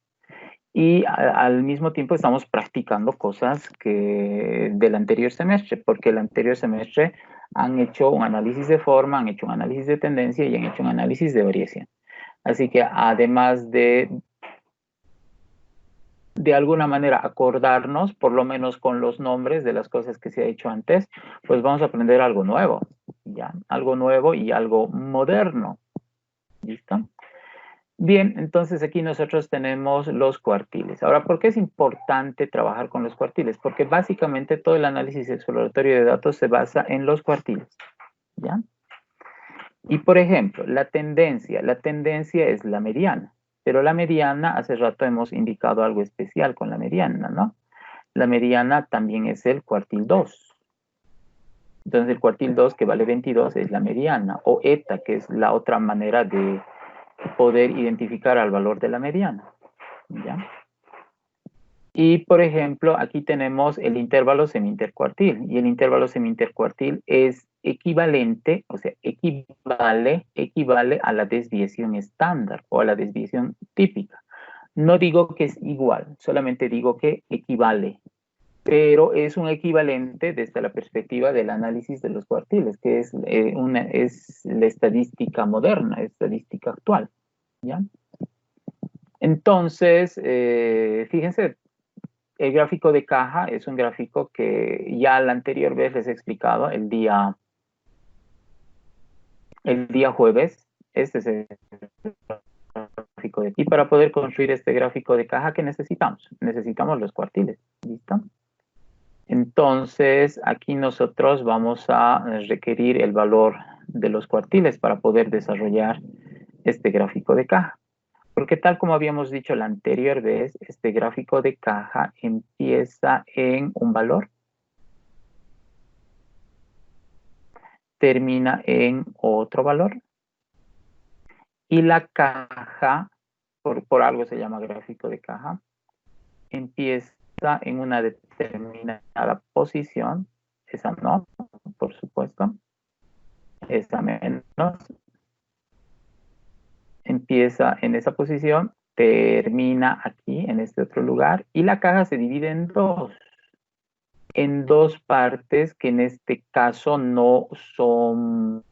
Y al mismo tiempo estamos practicando cosas que del anterior semestre, porque el anterior semestre han hecho un análisis de forma, han hecho un análisis de tendencia y han hecho un análisis de variación. Así que además de alguna manera acordarnos, por lo menos con los nombres de las cosas que se ha hecho antes, pues vamos a aprender algo nuevo, ¿ya? Algo nuevo y algo moderno. ¿Listo? Bien, entonces aquí nosotros tenemos los cuartiles. Ahora, ¿por qué es importante trabajar con los cuartiles? Porque básicamente todo el análisis exploratorio de datos se basa en los cuartiles, ¿ya? Y por ejemplo, la tendencia es la mediana, pero la mediana, hace rato hemos indicado algo especial con la mediana, ¿no? La mediana también es el cuartil 2. Entonces el cuartil 2 que vale 22 es la mediana, o eta, que es la otra manera de poder identificar al valor de la mediana, ¿ya? Y, por ejemplo, aquí tenemos el intervalo semi-intercuartil. Y el intervalo semi-intercuartil es equivalente, o sea, equivale a la desviación estándar o a la desviación típica. No digo que es igual, solamente digo que equivale. Pero es un equivalente desde la perspectiva del análisis de los cuartiles, que es, es la estadística moderna, estadística actual. ¿Ya? Entonces, fíjense, el gráfico de caja es un gráfico que ya la anterior vez les he explicado, el día jueves. Este es el gráfico de... Y para poder construir este gráfico de caja, ¿qué necesitamos? Necesitamos los cuartiles. ¿Listo? Entonces, aquí nosotros vamos a requerir el valor de los cuartiles para poder desarrollar este gráfico de caja. Porque tal como habíamos dicho la anterior vez, este gráfico de caja empieza en un valor, termina en otro valor, y la caja, por algo se llama gráfico de caja, empieza en una determinada posición, esa no, por supuesto, esa menos, empieza en esa posición, termina aquí, en este otro lugar, y la caja se divide en dos partes que en este caso no son,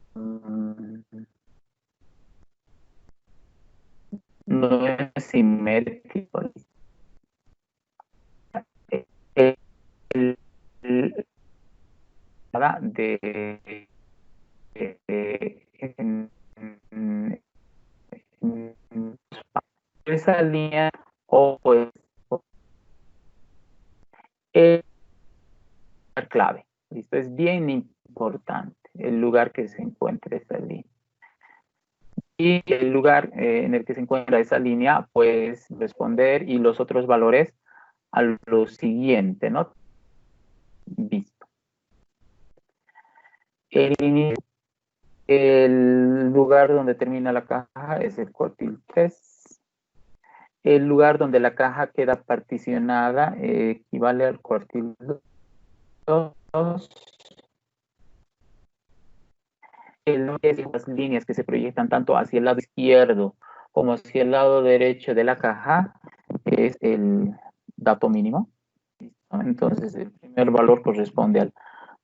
no es simétrico. El, de, en, esa línea o pues es la clave. ¿Listo? Es bien importante el lugar que se encuentre esa línea. Y el lugar en el que se encuentra esa línea, pues responder y los otros valores a lo siguiente, ¿no? Visto. El lugar donde termina la caja es el cuartil 3. El lugar donde la caja queda particionada equivale al cuartil 2. Las líneas que se proyectan tanto hacia el lado izquierdo como hacia el lado derecho de la caja es el dato mínimo. Entonces, el primer valor corresponde al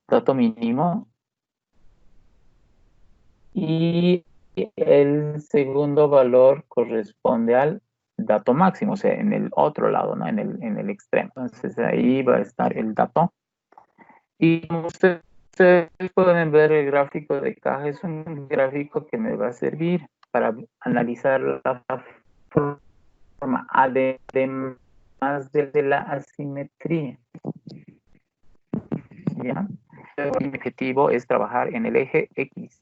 dato mínimo y el segundo valor corresponde al dato máximo, o sea, en el otro lado, ¿no? En el extremo. Entonces, ahí va a estar el dato. Y como ustedes pueden ver, el gráfico de caja es un gráfico que me va a servir para analizar la forma, además de la asimetría. ¿Ya? Mi objetivo es trabajar en el eje X.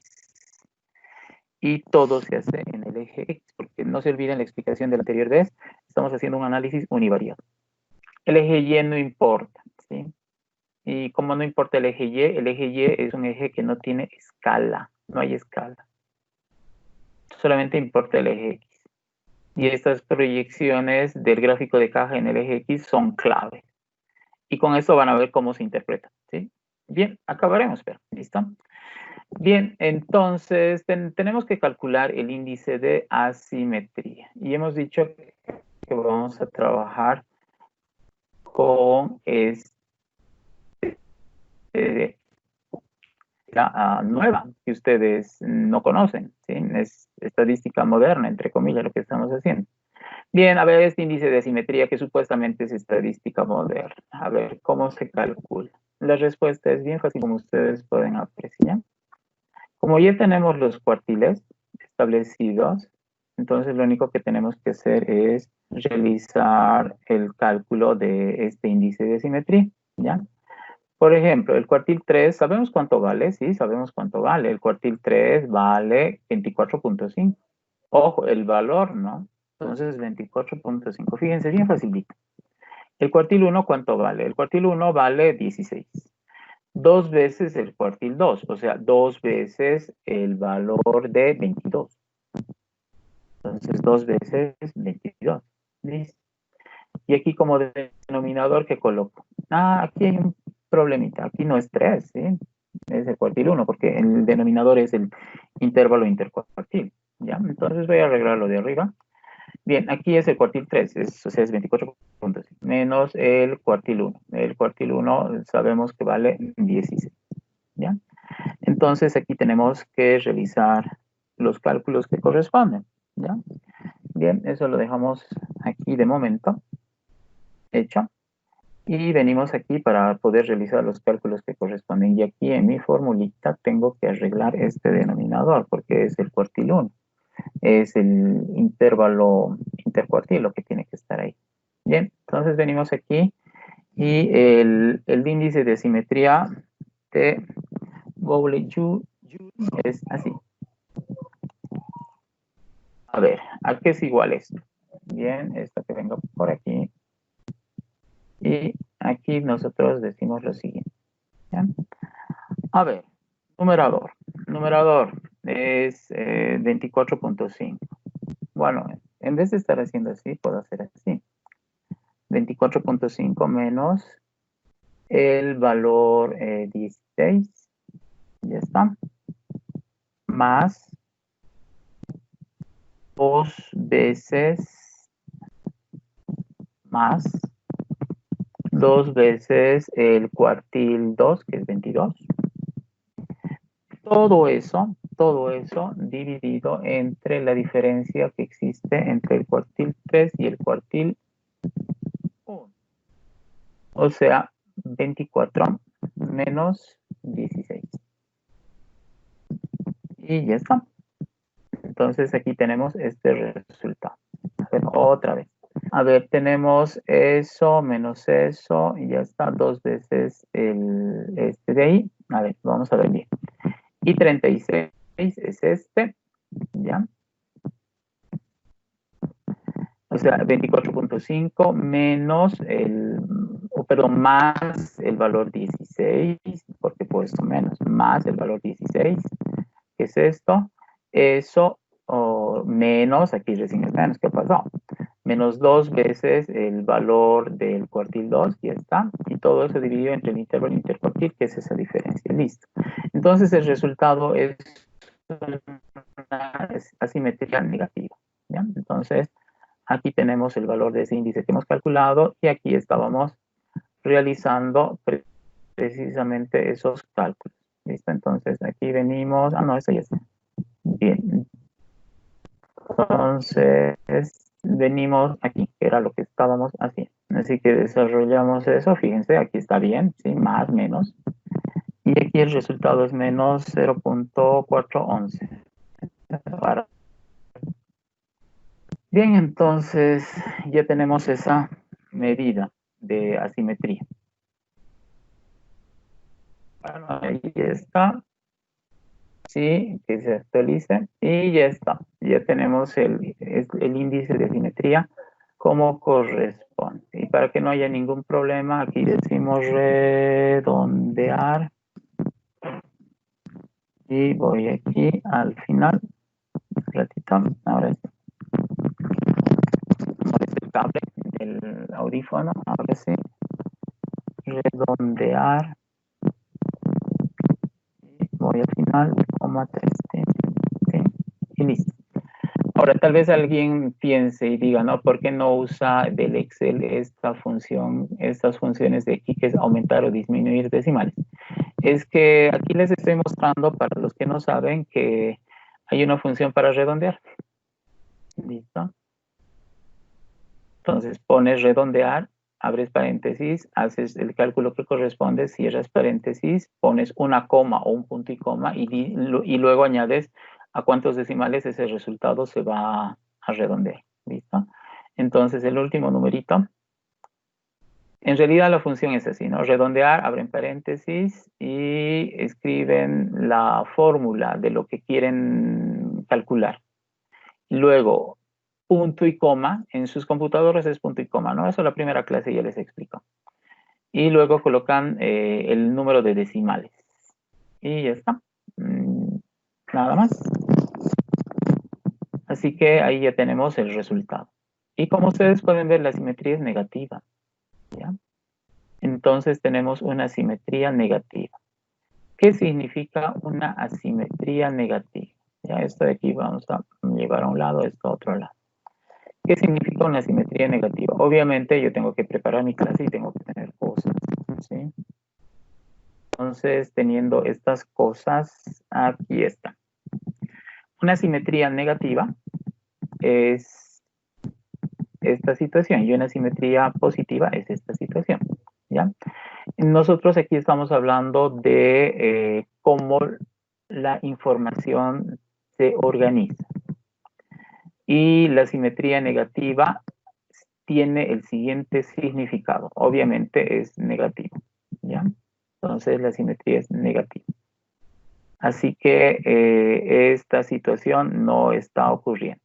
Y todo se hace en el eje X, porque no se olviden la explicación de la anterior vez, estamos haciendo un análisis univariado. El eje Y no importa, ¿sí? Y como no importa el eje Y es un eje que no tiene escala, no hay escala. Solamente importa el eje X. Y estas proyecciones del gráfico de caja en el eje X son clave. Y con eso van a ver cómo se interpreta, ¿sí? Bien, acabaremos, pero, ¿listo? Bien, entonces tenemos que calcular el índice de asimetría. Y hemos dicho que vamos a trabajar con la nueva que ustedes no conocen, ¿sí? Es estadística moderna, entre comillas, lo que estamos haciendo. Bien, a ver, este índice de asimetría que supuestamente es estadística moderna. A ver, ¿cómo se calcula? La respuesta es bien fácil, como ustedes pueden apreciar. Como ya tenemos los cuartiles establecidos, entonces lo único que tenemos que hacer es realizar el cálculo de este índice de simetría, ¿ya? Por ejemplo, el cuartil 3, ¿sabemos cuánto vale? Sí, sabemos cuánto vale. El cuartil 3 vale 24.5. Ojo, el valor, ¿no? Entonces 24.5. Fíjense, bien facilito. El cuartil 1, ¿cuánto vale? El cuartil 1 vale 16. Dos veces el cuartil 2, o sea, dos veces el valor de 22. Entonces, dos veces 22. ¿Listo? Y aquí como denominador que coloco. Aquí hay un problemita. Aquí no es 3, ¿sí? Es el cuartil 1, porque el denominador es el intervalo intercuartil. ¿Ya? Entonces voy a arreglar lo de arriba. Bien, aquí es el cuartil 3, o sea, es 24.5, menos el cuartil 1. El cuartil 1 sabemos que vale 16. ¿Ya? Entonces aquí tenemos que realizar los cálculos que corresponden. ¿Ya? Bien, eso lo dejamos aquí de momento hecho. Y venimos aquí para poder realizar los cálculos que corresponden. Y aquí en mi formulita tengo que arreglar este denominador, porque es el cuartil 1. Es el intervalo intercuartil lo que tiene que estar ahí. Bien, entonces venimos aquí y el índice de simetría de Boulle-Yu es así. A ver, ¿a qué es igual esto? Bien, esto que venga por aquí. Y aquí nosotros decimos lo siguiente. ¿Bien? A ver, numerador. Numerador es 24.5. Bueno, en vez de estar haciendo así, puedo hacer así. 24.5 menos el valor 16. Ya está. Más 2 veces más 2 veces el cuartil 2, que es 22. Todo eso dividido entre la diferencia que existe entre el cuartil 3 y el cuartil 1. O sea, 24 menos 16. Y ya está. Entonces aquí tenemos este resultado. A ver, otra vez. A ver, tenemos eso menos eso y ya está. 2 veces este de ahí. A ver, vamos a ver bien. Y 36 es este. ¿Ya? O sea, 24.5 menos más el valor 16, porque he puesto menos, más el valor 16, ¿qué es esto? Eso, menos, aquí recién es menos, ¿qué pasó? Menos 2 veces el valor del cuartil 2, ya está, y todo eso dividido entre el intervalo intercuartil, que es esa diferencia, listo. Entonces el resultado es una asimetría negativa, ¿ya? Entonces, aquí tenemos el valor de ese índice que hemos calculado y aquí estábamos realizando precisamente esos cálculos. ¿Listo? Entonces aquí venimos... no, eso ya está. Bien. Entonces venimos aquí, que era lo que estábamos haciendo. Así que desarrollamos eso. Fíjense, aquí está bien, ¿sí? Más, menos. Y aquí el resultado es menos 0.411. Bien, entonces ya tenemos esa medida de asimetría. Bueno, ahí está. Sí, que se actualice. Y ya está. Ya tenemos el índice de simetría como corresponde. Y para que no haya ningún problema, aquí decimos redondear. Y voy aquí al final. Un ratito. Ahora sí. El cable, el audífono. Ahora sí. Redondear. Y voy al final. Coma 3. Y listo. Ahora, tal vez alguien piense y diga, ¿no? ¿Por qué no usa del Excel esta función, estas funciones de aquí, que es aumentar o disminuir decimales? Es que aquí les estoy mostrando, para los que no saben, que hay una función para redondear. ¿Listo? Entonces, pones redondear, abres paréntesis, haces el cálculo que corresponde, cierras paréntesis, pones una coma o un punto y coma y luego añades a cuántos decimales ese resultado se va a redondear. ¿Listo? Entonces, el último numerito. En realidad la función es así, ¿no? Redondear, abren paréntesis y escriben la fórmula de lo que quieren calcular. Luego, punto y coma, en sus computadoras es punto y coma, ¿no? Eso la primera clase ya les explico. Y luego colocan el número de decimales. Y ya está. Nada más. Así que ahí ya tenemos el resultado. Y como ustedes pueden ver, la simetría es negativa. ¿ya? Entonces tenemos una asimetría negativa. ¿Qué significa una asimetría negativa? Ya, esto de aquí vamos a llevar a un lado, esto a otro lado. ¿Qué significa una asimetría negativa? Obviamente yo tengo que preparar mi clase y tengo que tener cosas, ¿sí? Entonces, teniendo estas cosas, aquí está. Una asimetría negativa es esta situación y una asimetría positiva es esta situación, ¿ya? Nosotros aquí estamos hablando de cómo la información se organiza. Y la simetría negativa tiene el siguiente significado. Obviamente es negativo, ¿ya? Entonces la simetría es negativa. Así que esta situación no está ocurriendo.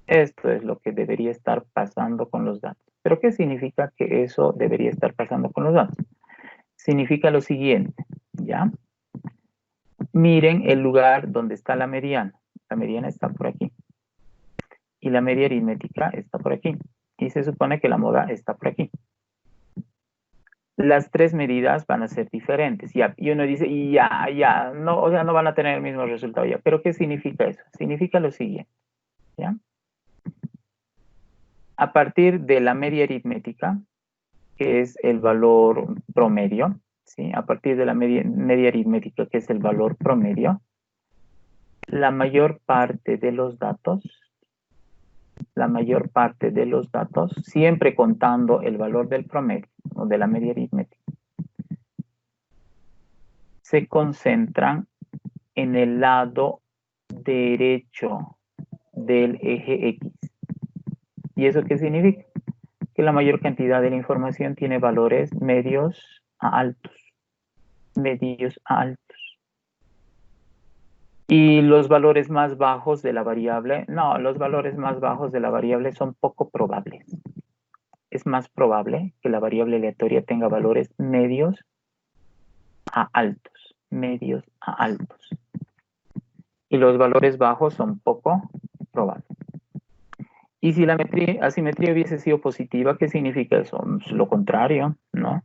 Esto es lo que debería estar pasando con los datos. ¿Pero qué significa que eso debería estar pasando con los datos? Significa lo siguiente, ¿ya? Miren el lugar donde está la mediana. La mediana está por aquí. Y la media aritmética está por aquí. Y se supone que la moda está por aquí. Las tres medidas van a ser diferentes. Ya, y uno dice, ya, no, o sea, no van a tener el mismo resultado ya. ¿Pero qué significa eso? Significa lo siguiente, ¿ya? A partir de la media aritmética, que es el valor promedio, ¿sí? A partir de la media aritmética, que es el valor promedio, la mayor parte de los datos, siempre contando el valor del promedio o de la media aritmética, se concentran en el lado derecho del eje X. ¿Y eso qué significa? Que la mayor cantidad de la información tiene valores medios a altos. Medios a altos. Y los valores más bajos de la variable, no, los valores más bajos de la variable son poco probables. Es más probable que la variable aleatoria tenga valores medios a altos. Medios a altos. Y los valores bajos son poco probables. Y si la asimetría hubiese sido positiva, ¿qué significa eso? Lo contrario, ¿no?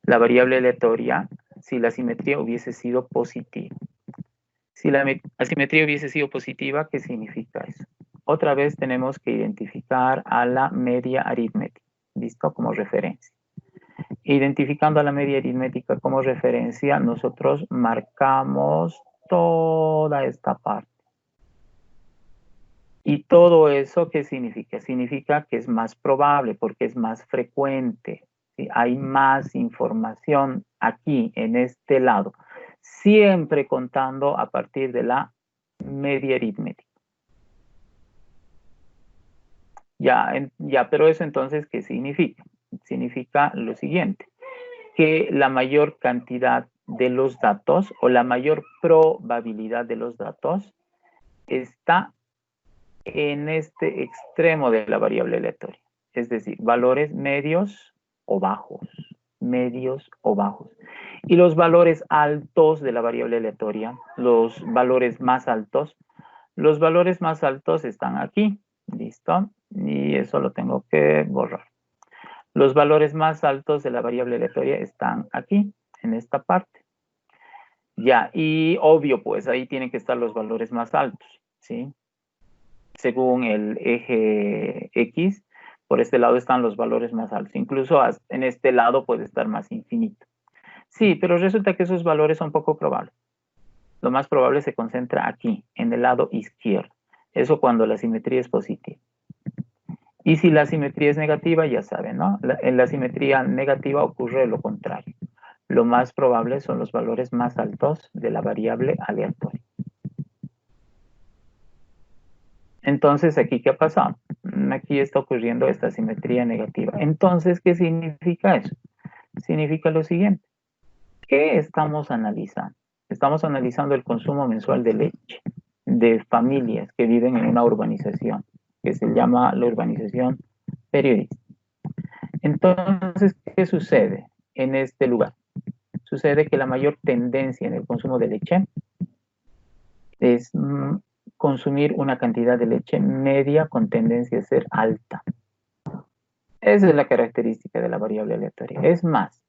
La variable aleatoria, si la asimetría hubiese sido positiva. Si la asimetría hubiese sido positiva, ¿qué significa eso? Otra vez tenemos que identificar a la media aritmética, ¿listo? Como referencia. Identificando a la media aritmética como referencia, nosotros marcamos toda esta parte. ¿Y todo eso qué significa? Significa que es más probable porque es más frecuente. ¿Sí? Hay más información aquí, en este lado. Siempre contando a partir de la media aritmética. Ya, pero eso entonces, ¿qué significa? Significa lo siguiente, que la mayor cantidad de los datos o la mayor probabilidad de los datos está en este extremo de la variable aleatoria, es decir, valores medios o bajos, y los valores altos de la variable aleatoria, los valores más altos están aquí, ¿listo? Y eso lo tengo que borrar. Los valores más altos de la variable aleatoria están aquí, en esta parte. Ya, y obvio, pues ahí tienen que estar los valores más altos, ¿sí? Según el eje X, por este lado están los valores más altos. Incluso en este lado puede estar más infinito. Sí, pero resulta que esos valores son poco probables. Lo más probable se concentra aquí, en el lado izquierdo. Eso cuando la simetría es positiva. Y si la simetría es negativa, ya saben, ¿no? En la simetría negativa ocurre lo contrario. Lo más probable son los valores más altos de la variable aleatoria. Entonces, ¿aquí qué ha pasado? Aquí está ocurriendo esta simetría negativa. Entonces, ¿qué significa eso? Significa lo siguiente. ¿Qué estamos analizando? Estamos analizando el consumo mensual de leche de familias que viven en una urbanización, que se llama la urbanización periodista. Entonces, ¿qué sucede en este lugar? Sucede que la mayor tendencia en el consumo de leche es consumir una cantidad de leche media con tendencia a ser alta. Esa es la característica de la variable aleatoria. Es más,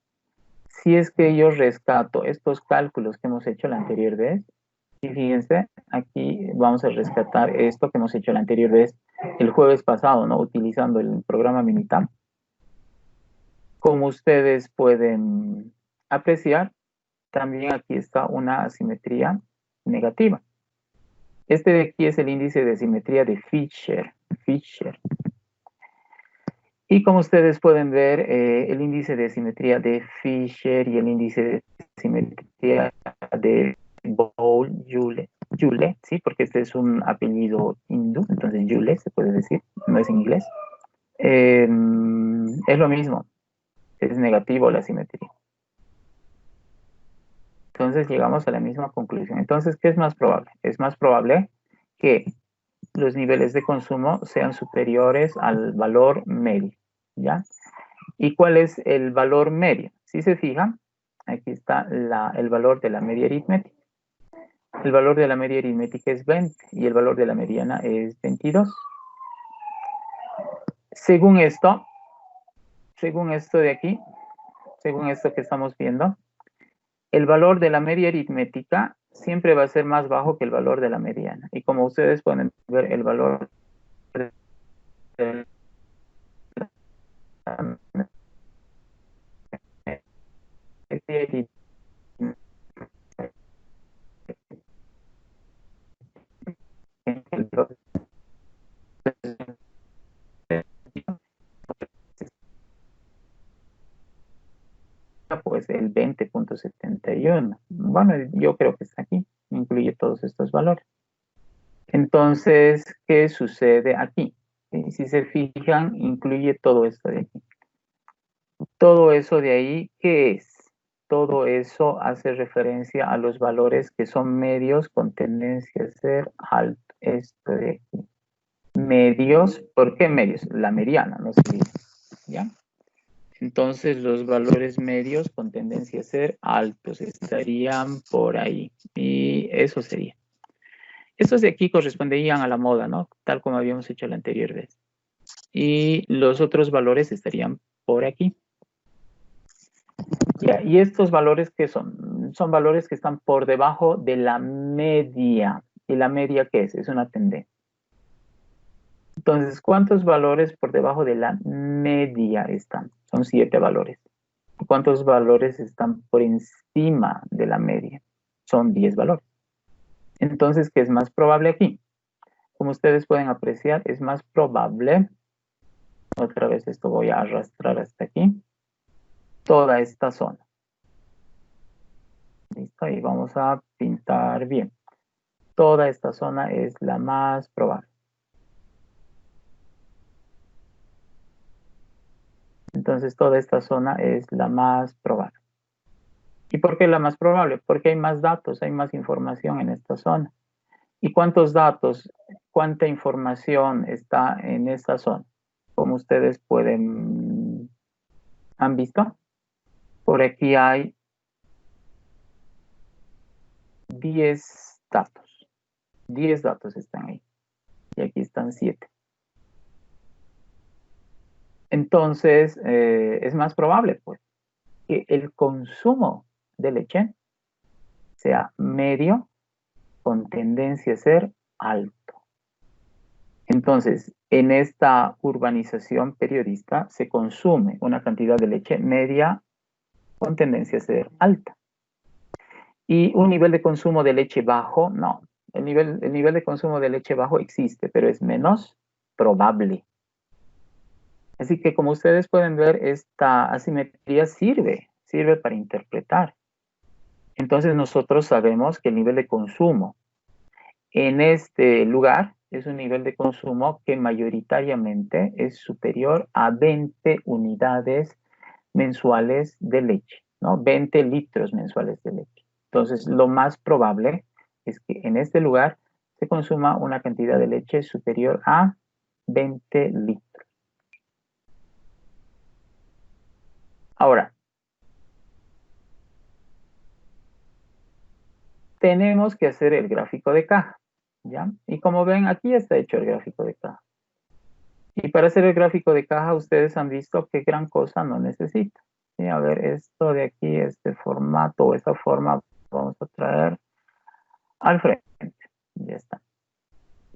si es que yo rescato estos cálculos que hemos hecho la anterior vez, y fíjense, aquí vamos a rescatar esto que hemos hecho la anterior vez, el jueves pasado, ¿no? Utilizando el programa Minitab. Como ustedes pueden apreciar, también aquí está una asimetría negativa. Este de aquí es el índice de asimetría de Fisher. Y como ustedes pueden ver, el índice de simetría de Fisher y el índice de simetría de Boole-Yule, ¿sí? Porque este es un apellido hindú, entonces Yule se puede decir, no es en inglés. Es lo mismo, es negativo la simetría. Entonces llegamos a la misma conclusión. Entonces, ¿qué es más probable? Es más probable que los niveles de consumo sean superiores al valor medio, ¿ya? ¿Y cuál es el valor medio? Si se fijan, aquí está el valor de la media aritmética. El valor de la media aritmética es 20 y el valor de la mediana es 22. Según esto de aquí, según esto que estamos viendo, el valor de la media aritmética siempre va a ser más bajo que el valor de la mediana. Y como ustedes pueden ver, el valor de la media aritmética pues el 20.71. Bueno, yo creo que está aquí, incluye todos estos valores. Entonces, ¿qué sucede aquí? Si se fijan, incluye todo esto de aquí. Todo eso de ahí, ¿qué es? Todo eso hace referencia a los valores que son medios con tendencia a ser alto. Esto de aquí. Medios, ¿por qué medios? La mediana, no se dice, ¿ya? Entonces los valores medios con tendencia a ser altos estarían por ahí. Y eso sería. Estos de aquí corresponderían a la moda, ¿no? Tal como habíamos hecho la anterior vez. Y los otros valores estarían por aquí. Ya, y estos valores, ¿qué son? Son valores que están por debajo de la media. ¿Y la media qué es? Es una tendencia. Entonces, ¿cuántos valores por debajo de la media están? Son 7 valores. ¿Cuántos valores están por encima de la media? Son 10 valores. Entonces, ¿qué es más probable aquí? Como ustedes pueden apreciar, es más probable, otra vez esto voy a arrastrar hasta aquí, toda esta zona. ¿Listo? Y vamos a pintar bien. Toda esta zona es la más probable. Entonces, toda esta zona es la más probable. ¿Y por qué la más probable? Porque hay más datos, hay más información en esta zona. ¿Y cuántos datos, cuánta información está en esta zona? Como ustedes han visto, por aquí hay 10 datos. 10 datos están ahí. Y aquí están 7. Entonces, es más probable, pues, que el consumo de leche sea medio con tendencia a ser alto. Entonces, en esta urbanización periodista se consume una cantidad de leche media con tendencia a ser alta. Y un nivel de consumo de leche bajo, no. El nivel de consumo de leche bajo existe, pero es menos probable. Así que como ustedes pueden ver, esta asimetría sirve para interpretar. Entonces nosotros sabemos que el nivel de consumo en este lugar es un nivel de consumo que mayoritariamente es superior a 20 unidades mensuales de leche, ¿no? 20 litros mensuales de leche. Entonces, lo más probable es que en este lugar se consuma una cantidad de leche superior a 20 litros. Ahora, tenemos que hacer el gráfico de caja, ¿ya? Y como ven, aquí está hecho el gráfico de caja. Y para hacer el gráfico de caja, ustedes han visto que gran cosa no necesita. ¿Sí? A ver, esto de aquí, este formato o esta forma, vamos a traer al frente. Ya está.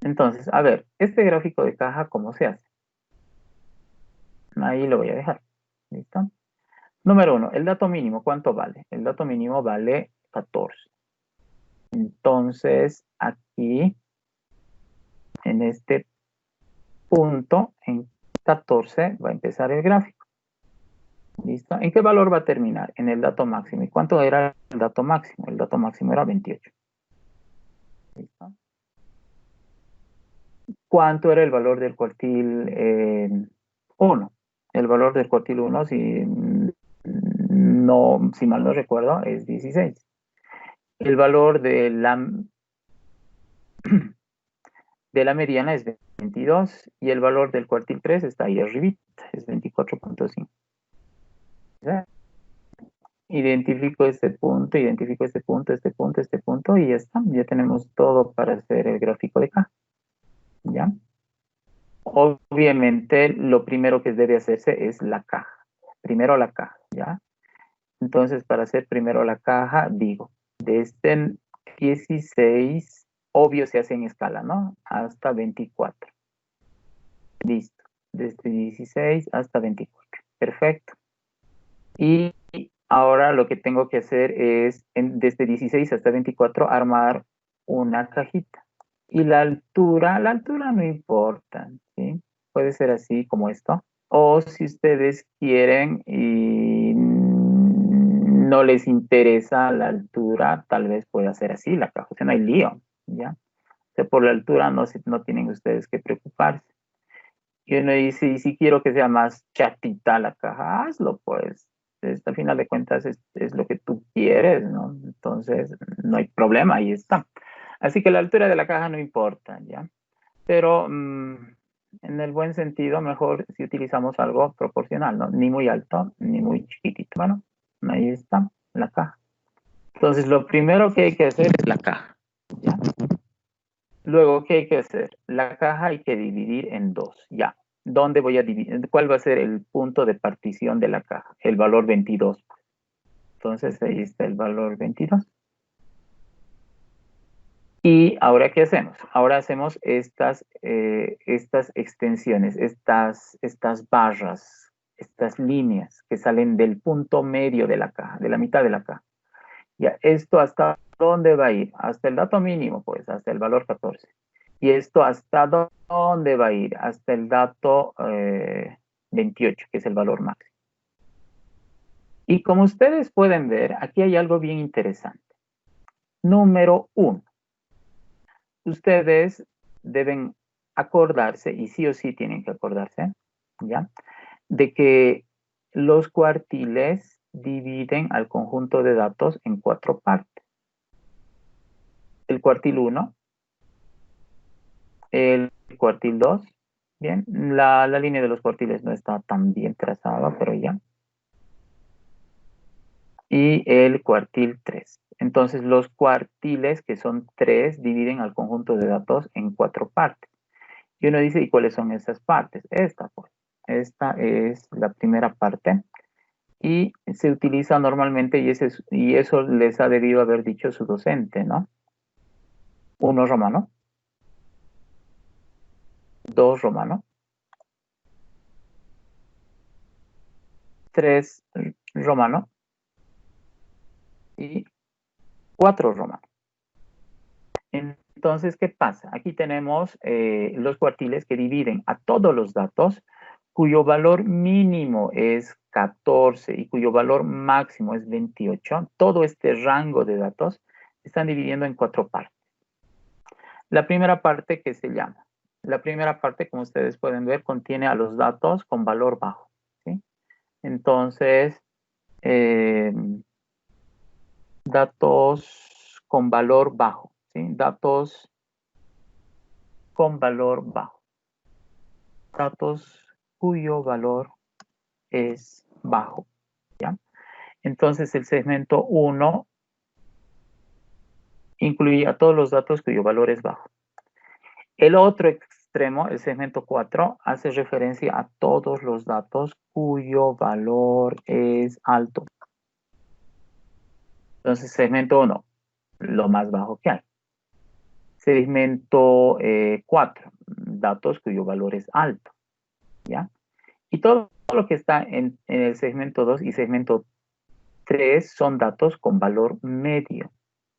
Entonces, a ver, este gráfico de caja, ¿cómo se hace? Ahí lo voy a dejar. ¿Listo? Número 1, el dato mínimo, ¿cuánto vale? El dato mínimo vale 14. Entonces, aquí, en este punto, en 14, va a empezar el gráfico. ¿Listo? ¿En qué valor va a terminar? En el dato máximo. ¿Y cuánto era el dato máximo? El dato máximo era 28. ¿Listo? ¿Cuánto era el valor del cuartil 1? El valor del cuartil 1, si mal no recuerdo, es 16. El valor de la mediana es 22 y el valor del cuartil 3 está ahí arribita, es 24.5. Identifico este punto y ya está. Ya tenemos todo para hacer el gráfico de caja. ¿Ya? Obviamente, lo primero que debe hacerse es la caja. Primero la caja, ¿ya? Entonces, para hacer primero la caja, digo, de este 16, obvio se hace en escala, ¿no? Hasta 24. Listo. Desde 16 hasta 24. Perfecto. Y ahora lo que tengo que hacer es, desde 16 hasta 24, armar una cajita. Y la altura no importa, ¿sí? Puede ser así como esto. O si ustedes quieren y no les interesa la altura, tal vez pueda ser así la caja. O sea, no hay lío, ¿ya? O sea, por la altura no tienen ustedes que preocuparse. Y uno dice, y si quiero que sea más chatita la caja, hazlo, pues. Al final de cuentas es lo que tú quieres, ¿no? Entonces, no hay problema, ahí está. Así que la altura de la caja no importa, ¿ya? Pero en el buen sentido, mejor si utilizamos algo proporcional, ¿no? Ni muy alto, ni muy chiquitito. Bueno, ahí está la caja. Entonces, lo primero que hay que hacer es la caja, ¿ya? Luego, ¿qué hay que hacer? La caja hay que dividir en dos, ya. ¿Dónde voy a dividir? ¿Cuál va a ser el punto de partición de la caja? El valor 22. Entonces, ahí está el valor 22. Y ahora, ¿qué hacemos? Ahora hacemos estas extensiones, estas barras, estas líneas que salen del punto medio de la caja, de la mitad de la caja. Ya, ¿esto hasta dónde va a ir? Hasta el dato mínimo, pues, hasta el valor 14. ¿Y esto hasta dónde va a ir? Hasta el dato 28, que es el valor máximo. Y como ustedes pueden ver, aquí hay algo bien interesante. Número 1. Ustedes deben acordarse, y sí o sí tienen que acordarse, ¿ya? De que los cuartiles dividen al conjunto de datos en 4 partes. El cuartil 1, el cuartil 2, bien, la línea de los cuartiles no está tan bien trazada, pero ya. Y el cuartil 3. Entonces, los cuartiles, que son 3, dividen al conjunto de datos en 4 partes. Y uno dice, ¿y cuáles son esas partes? Esta, pues. Esta es la primera parte. Y se utiliza normalmente, y eso les ha debido haber dicho su docente, ¿no? 1 romano, 2 romano, 3 romano y 4 romano. Entonces, ¿qué pasa? Aquí tenemos los cuartiles que dividen a todos los datos cuyo valor mínimo es 14 y cuyo valor máximo es 28. Todo este rango de datos están dividiendo en 4 partes. La primera parte, ¿qué se llama? La primera parte, como ustedes pueden ver, contiene a los datos con valor bajo, ¿sí? Entonces, datos con valor bajo, ¿sí? Datos con valor bajo. Datos cuyo valor es bajo, ¿ya? Entonces, el segmento 1 incluye a todos los datos cuyo valor es bajo. El otro extremo, el segmento 4, hace referencia a todos los datos cuyo valor es alto. Entonces, segmento 1, lo más bajo que hay. Segmento 4, datos cuyo valor es alto, ¿ya? Y todo lo que está en el segmento 2 y segmento 3 son datos con valor medio,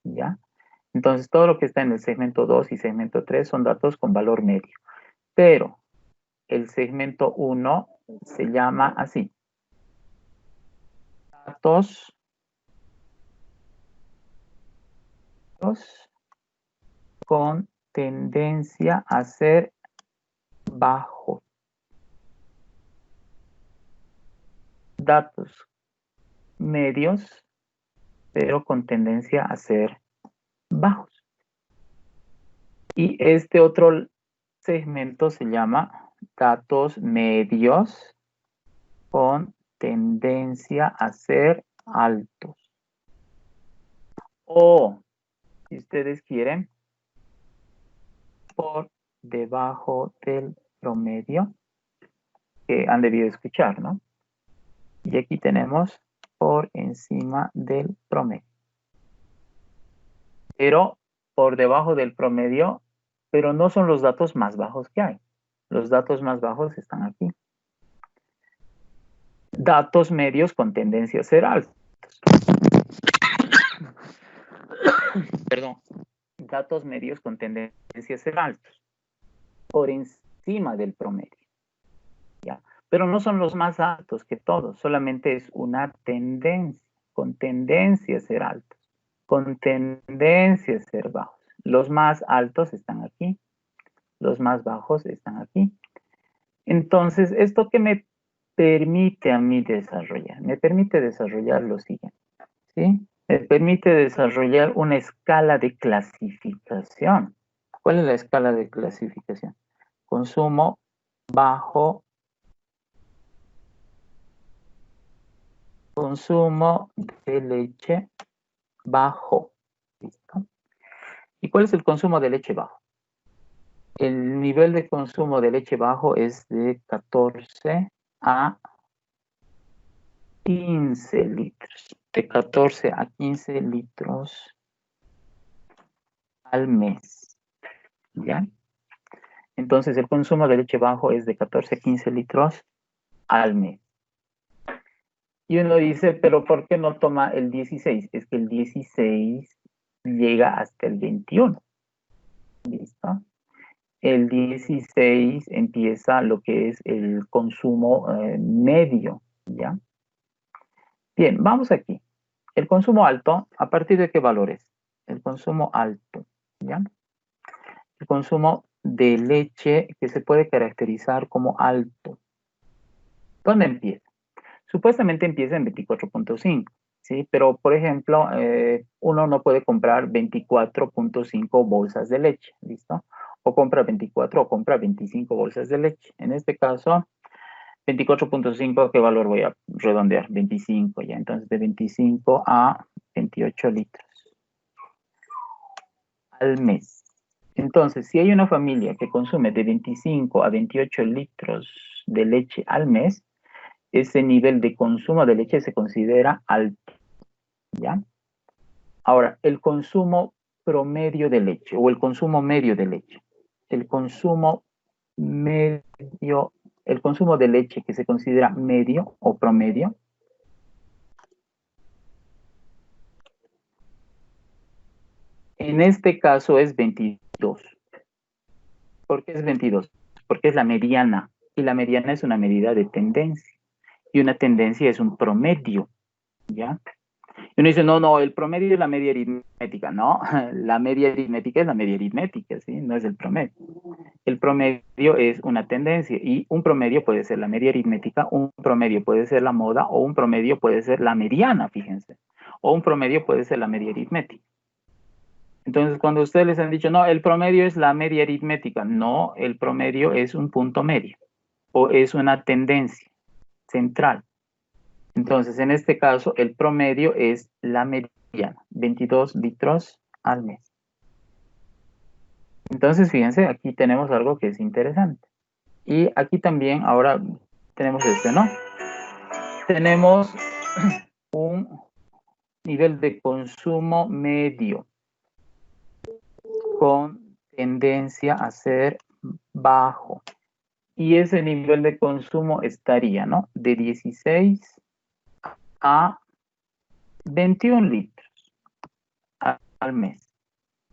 ¿ya? Entonces, todo lo que está en el segmento 2 y segmento 3 son datos con valor medio. Pero el segmento 1 se llama así. Datos con tendencia a ser bajo. Datos medios, pero con tendencia a ser bajos. Y este otro segmento se llama datos medios con tendencia a ser altos. O, si ustedes quieren, por debajo del promedio que han debido escuchar, ¿no? Y aquí tenemos por encima del promedio. Pero por debajo del promedio, pero no son los datos más bajos que hay. Los datos más bajos están aquí. Datos medios con tendencia a ser altos. Perdón. Datos medios con tendencia a ser altos. Por encima del promedio. ¿Ya? Pero no son los más altos que todos. Solamente es una tendencia. Con tendencia a ser altos. Con tendencia a ser bajos. Los más altos están aquí. Los más bajos están aquí. Entonces, ¿esto qué me permite a mí desarrollar? Me permite desarrollar lo siguiente, ¿sí? Me permite desarrollar una escala de clasificación. ¿Cuál es la escala de clasificación? Consumo bajo, consumo de leche bajo. ¿Listo? ¿Y cuál es el consumo de leche bajo? El nivel de consumo de leche bajo es de 14 a 15 litros. De 14 a 15 litros al mes. ¿Ya? Entonces, el consumo de leche bajo es de 14 a 15 litros al mes. Y uno dice, pero ¿por qué no toma el 16? Es que el 16 llega hasta el 21. ¿Listo? El 16 empieza lo que es el consumo medio, ¿ya? Bien, vamos aquí. El consumo alto, ¿a partir de qué valores? El consumo alto, ¿ya? El consumo de leche que se puede caracterizar como alto. ¿Dónde empieza? Supuestamente empieza en 24.5, ¿sí? Pero, por ejemplo, uno no puede comprar 24.5 bolsas de leche, ¿listo? O compra 24 o compra 25 bolsas de leche. En este caso, 24.5, ¿qué valor voy a redondear? 25 ya. Entonces, de 25 a 28 litros al mes. Entonces, si hay una familia que consume de 25 a 28 litros de leche al mes, ese nivel de consumo de leche se considera alto, ¿ya? Ahora, el consumo promedio de leche o el consumo medio de leche. El consumo medio, el consumo de leche que se considera medio o promedio. En este caso es 22. ¿Por qué es 22? Porque es la mediana. Y la mediana es una medida de tendencia. Y una tendencia es un promedio, ¿ya? Y uno dice, no, el promedio es la media aritmética. No, la media aritmética es la media aritmética, ¿sí? No es el promedio. El promedio es una tendencia y un promedio puede ser la media aritmética, un promedio puede ser la moda o un promedio puede ser la mediana, fíjense. O un promedio puede ser la media aritmética. Entonces, cuando ustedes les han dicho, no, el promedio es la media aritmética. No, el promedio es un punto medio o es una tendencia central. Entonces, en este caso, el promedio es la mediana, 22 litros al mes. Entonces, fíjense, aquí tenemos algo que es interesante. Y aquí también, ahora tenemos este, ¿no? Tenemos un nivel de consumo medio con tendencia a ser bajo. Y ese nivel de consumo estaría, ¿no? De 16 a 21 litros al mes.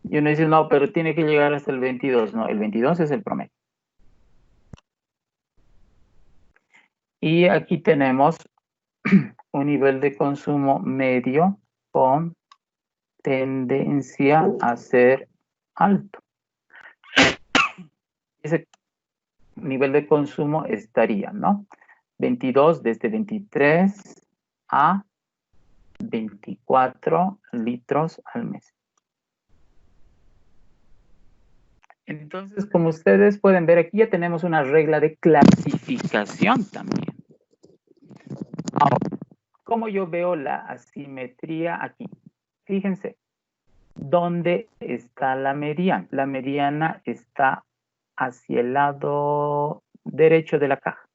Y uno dice, no, pero tiene que llegar hasta el 22. No, el 22 es el promedio. Y aquí tenemos un nivel de consumo medio con tendencia a ser alto. Ese nivel de consumo estaría, ¿no? 22 desde 23 a 24 litros al mes. Entonces, como ustedes pueden ver, aquí ya tenemos una regla de clasificación también. Ahora, ¿cómo yo veo la asimetría aquí? Fíjense, ¿dónde está la mediana? La mediana está hacia el lado derecho de la caja.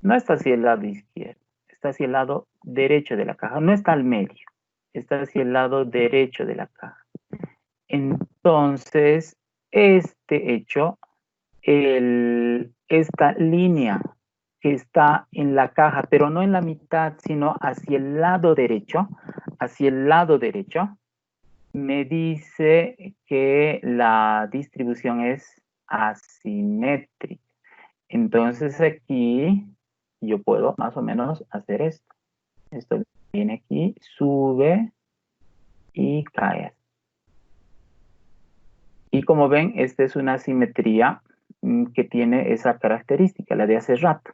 No está hacia el lado izquierdo, está hacia el lado derecho de la caja. No está al medio, está hacia el lado derecho de la caja. Entonces, este hecho, esta línea que está en la caja, pero no en la mitad, sino hacia el lado derecho, me dice que la distribución es asimétrica. Entonces aquí yo puedo más o menos hacer esto. Esto viene aquí, sube y cae. Y como ven, esta es una simetría que tiene esa característica, la de hace rato.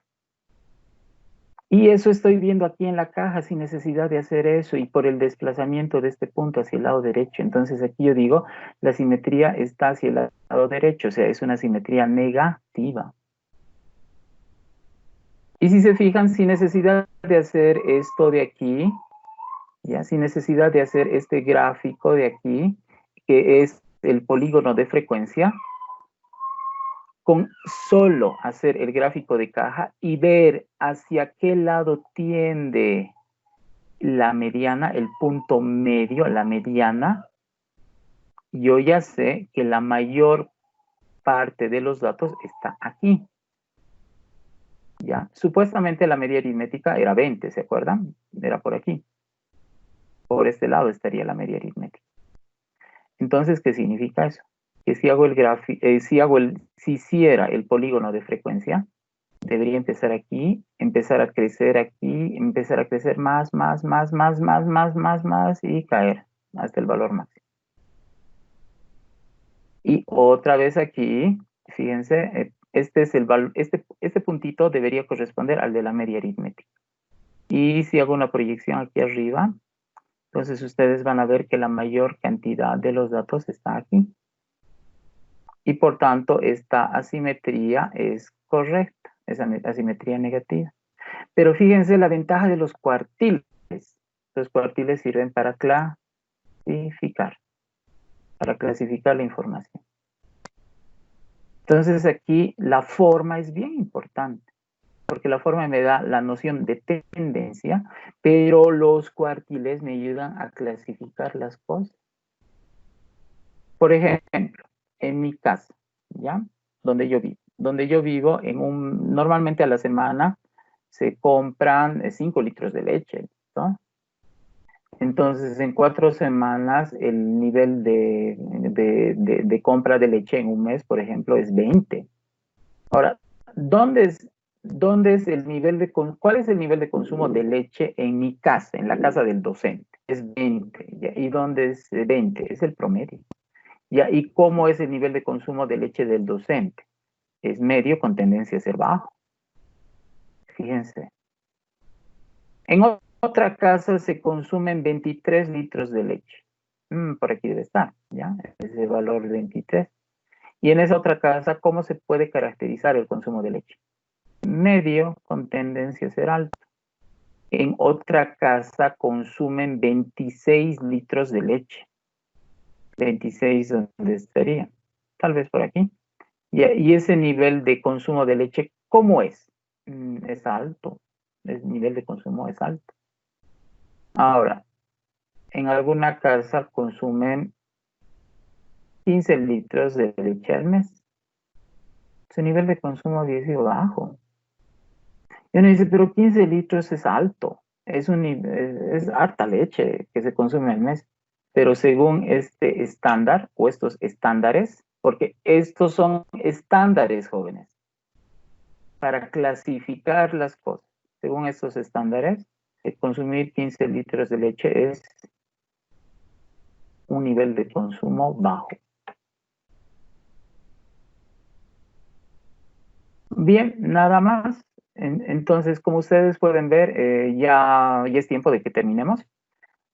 Y eso estoy viendo aquí en la caja sin necesidad de hacer eso y por el desplazamiento de este punto hacia el lado derecho. Entonces aquí yo digo, la simetría está hacia el lado derecho, o sea, es una simetría negativa. Y si se fijan, sin necesidad de hacer esto de aquí, ya sin necesidad de hacer este gráfico de aquí, que es el polígono de frecuencia, con solo hacer el gráfico de caja y ver hacia qué lado tiende la mediana, el punto medio, la mediana, yo ya sé que la mayor parte de los datos está aquí. ¿Ya? Supuestamente la media aritmética era 20, ¿se acuerdan? Era por aquí. Por este lado estaría la media aritmética. Entonces, ¿qué significa eso? Que si hago el gráfico, si hiciera el polígono de frecuencia, debería empezar aquí, empezar a crecer aquí, empezar a crecer más y caer hasta el valor máximo. Y otra vez aquí, fíjense, este es el valor, este puntito debería corresponder al de la media aritmética. Y si hago una proyección aquí arriba, entonces ustedes van a ver que la mayor cantidad de los datos está aquí. Y por tanto, esta asimetría es correcta, esa asimetría negativa. Pero fíjense la ventaja de los cuartiles. Los cuartiles sirven para clasificar la información. Entonces aquí la forma es bien importante, porque la forma me da la noción de tendencia, pero los cuartiles me ayudan a clasificar las cosas. Por ejemplo, en mi casa, ¿ya? Donde yo vivo, normalmente a la semana se compran 5 litros de leche, ¿no? Entonces, en 4 semanas, el nivel de compra de leche en un mes, por ejemplo, es 20. Ahora, ¿dónde es el nivel cuál es el nivel de consumo de leche en mi casa, en la casa del docente? Es 20. ¿Ya? ¿Y dónde es 20? Es el promedio. ¿Ya? ¿Y cómo es el nivel de consumo de leche del docente? Es medio con tendencia a ser bajo. Fíjense. En otra casa se consumen 23 litros de leche. Por aquí debe estar, ¿ya? Ese valor 23. Y en esa otra casa, ¿cómo se puede caracterizar el consumo de leche? Medio con tendencia a ser alto. En otra casa consumen 26 litros de leche. 26, ¿dónde estaría? tal vez por aquí. Y ese nivel de consumo de leche, ¿cómo es? Es alto. El nivel de consumo es alto. Ahora, en alguna casa consumen 15 litros de leche al mes. Su nivel de consumo había sido bajo. Y uno dice, pero 15 litros es alto. Es harta leche que se consume al mes. Pero según este estándar o estos estándares, porque estos son estándares, jóvenes, para clasificar las cosas. Según estos estándares, consumir 15 litros de leche es un nivel de consumo bajo. Bien, nada más. Entonces, como ustedes pueden ver, ya es tiempo de que terminemos.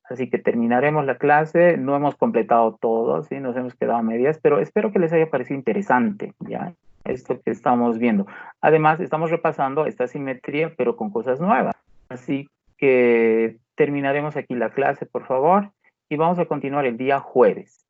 Así que terminaremos la clase. No hemos completado todo, ¿sí? Nos hemos quedado a medias, pero espero que les haya parecido interesante, ¿ya? Esto que estamos viendo. Además, estamos repasando esta simetría, pero con cosas nuevas. Así que terminaremos aquí la clase, por favor, y vamos a continuar el día jueves.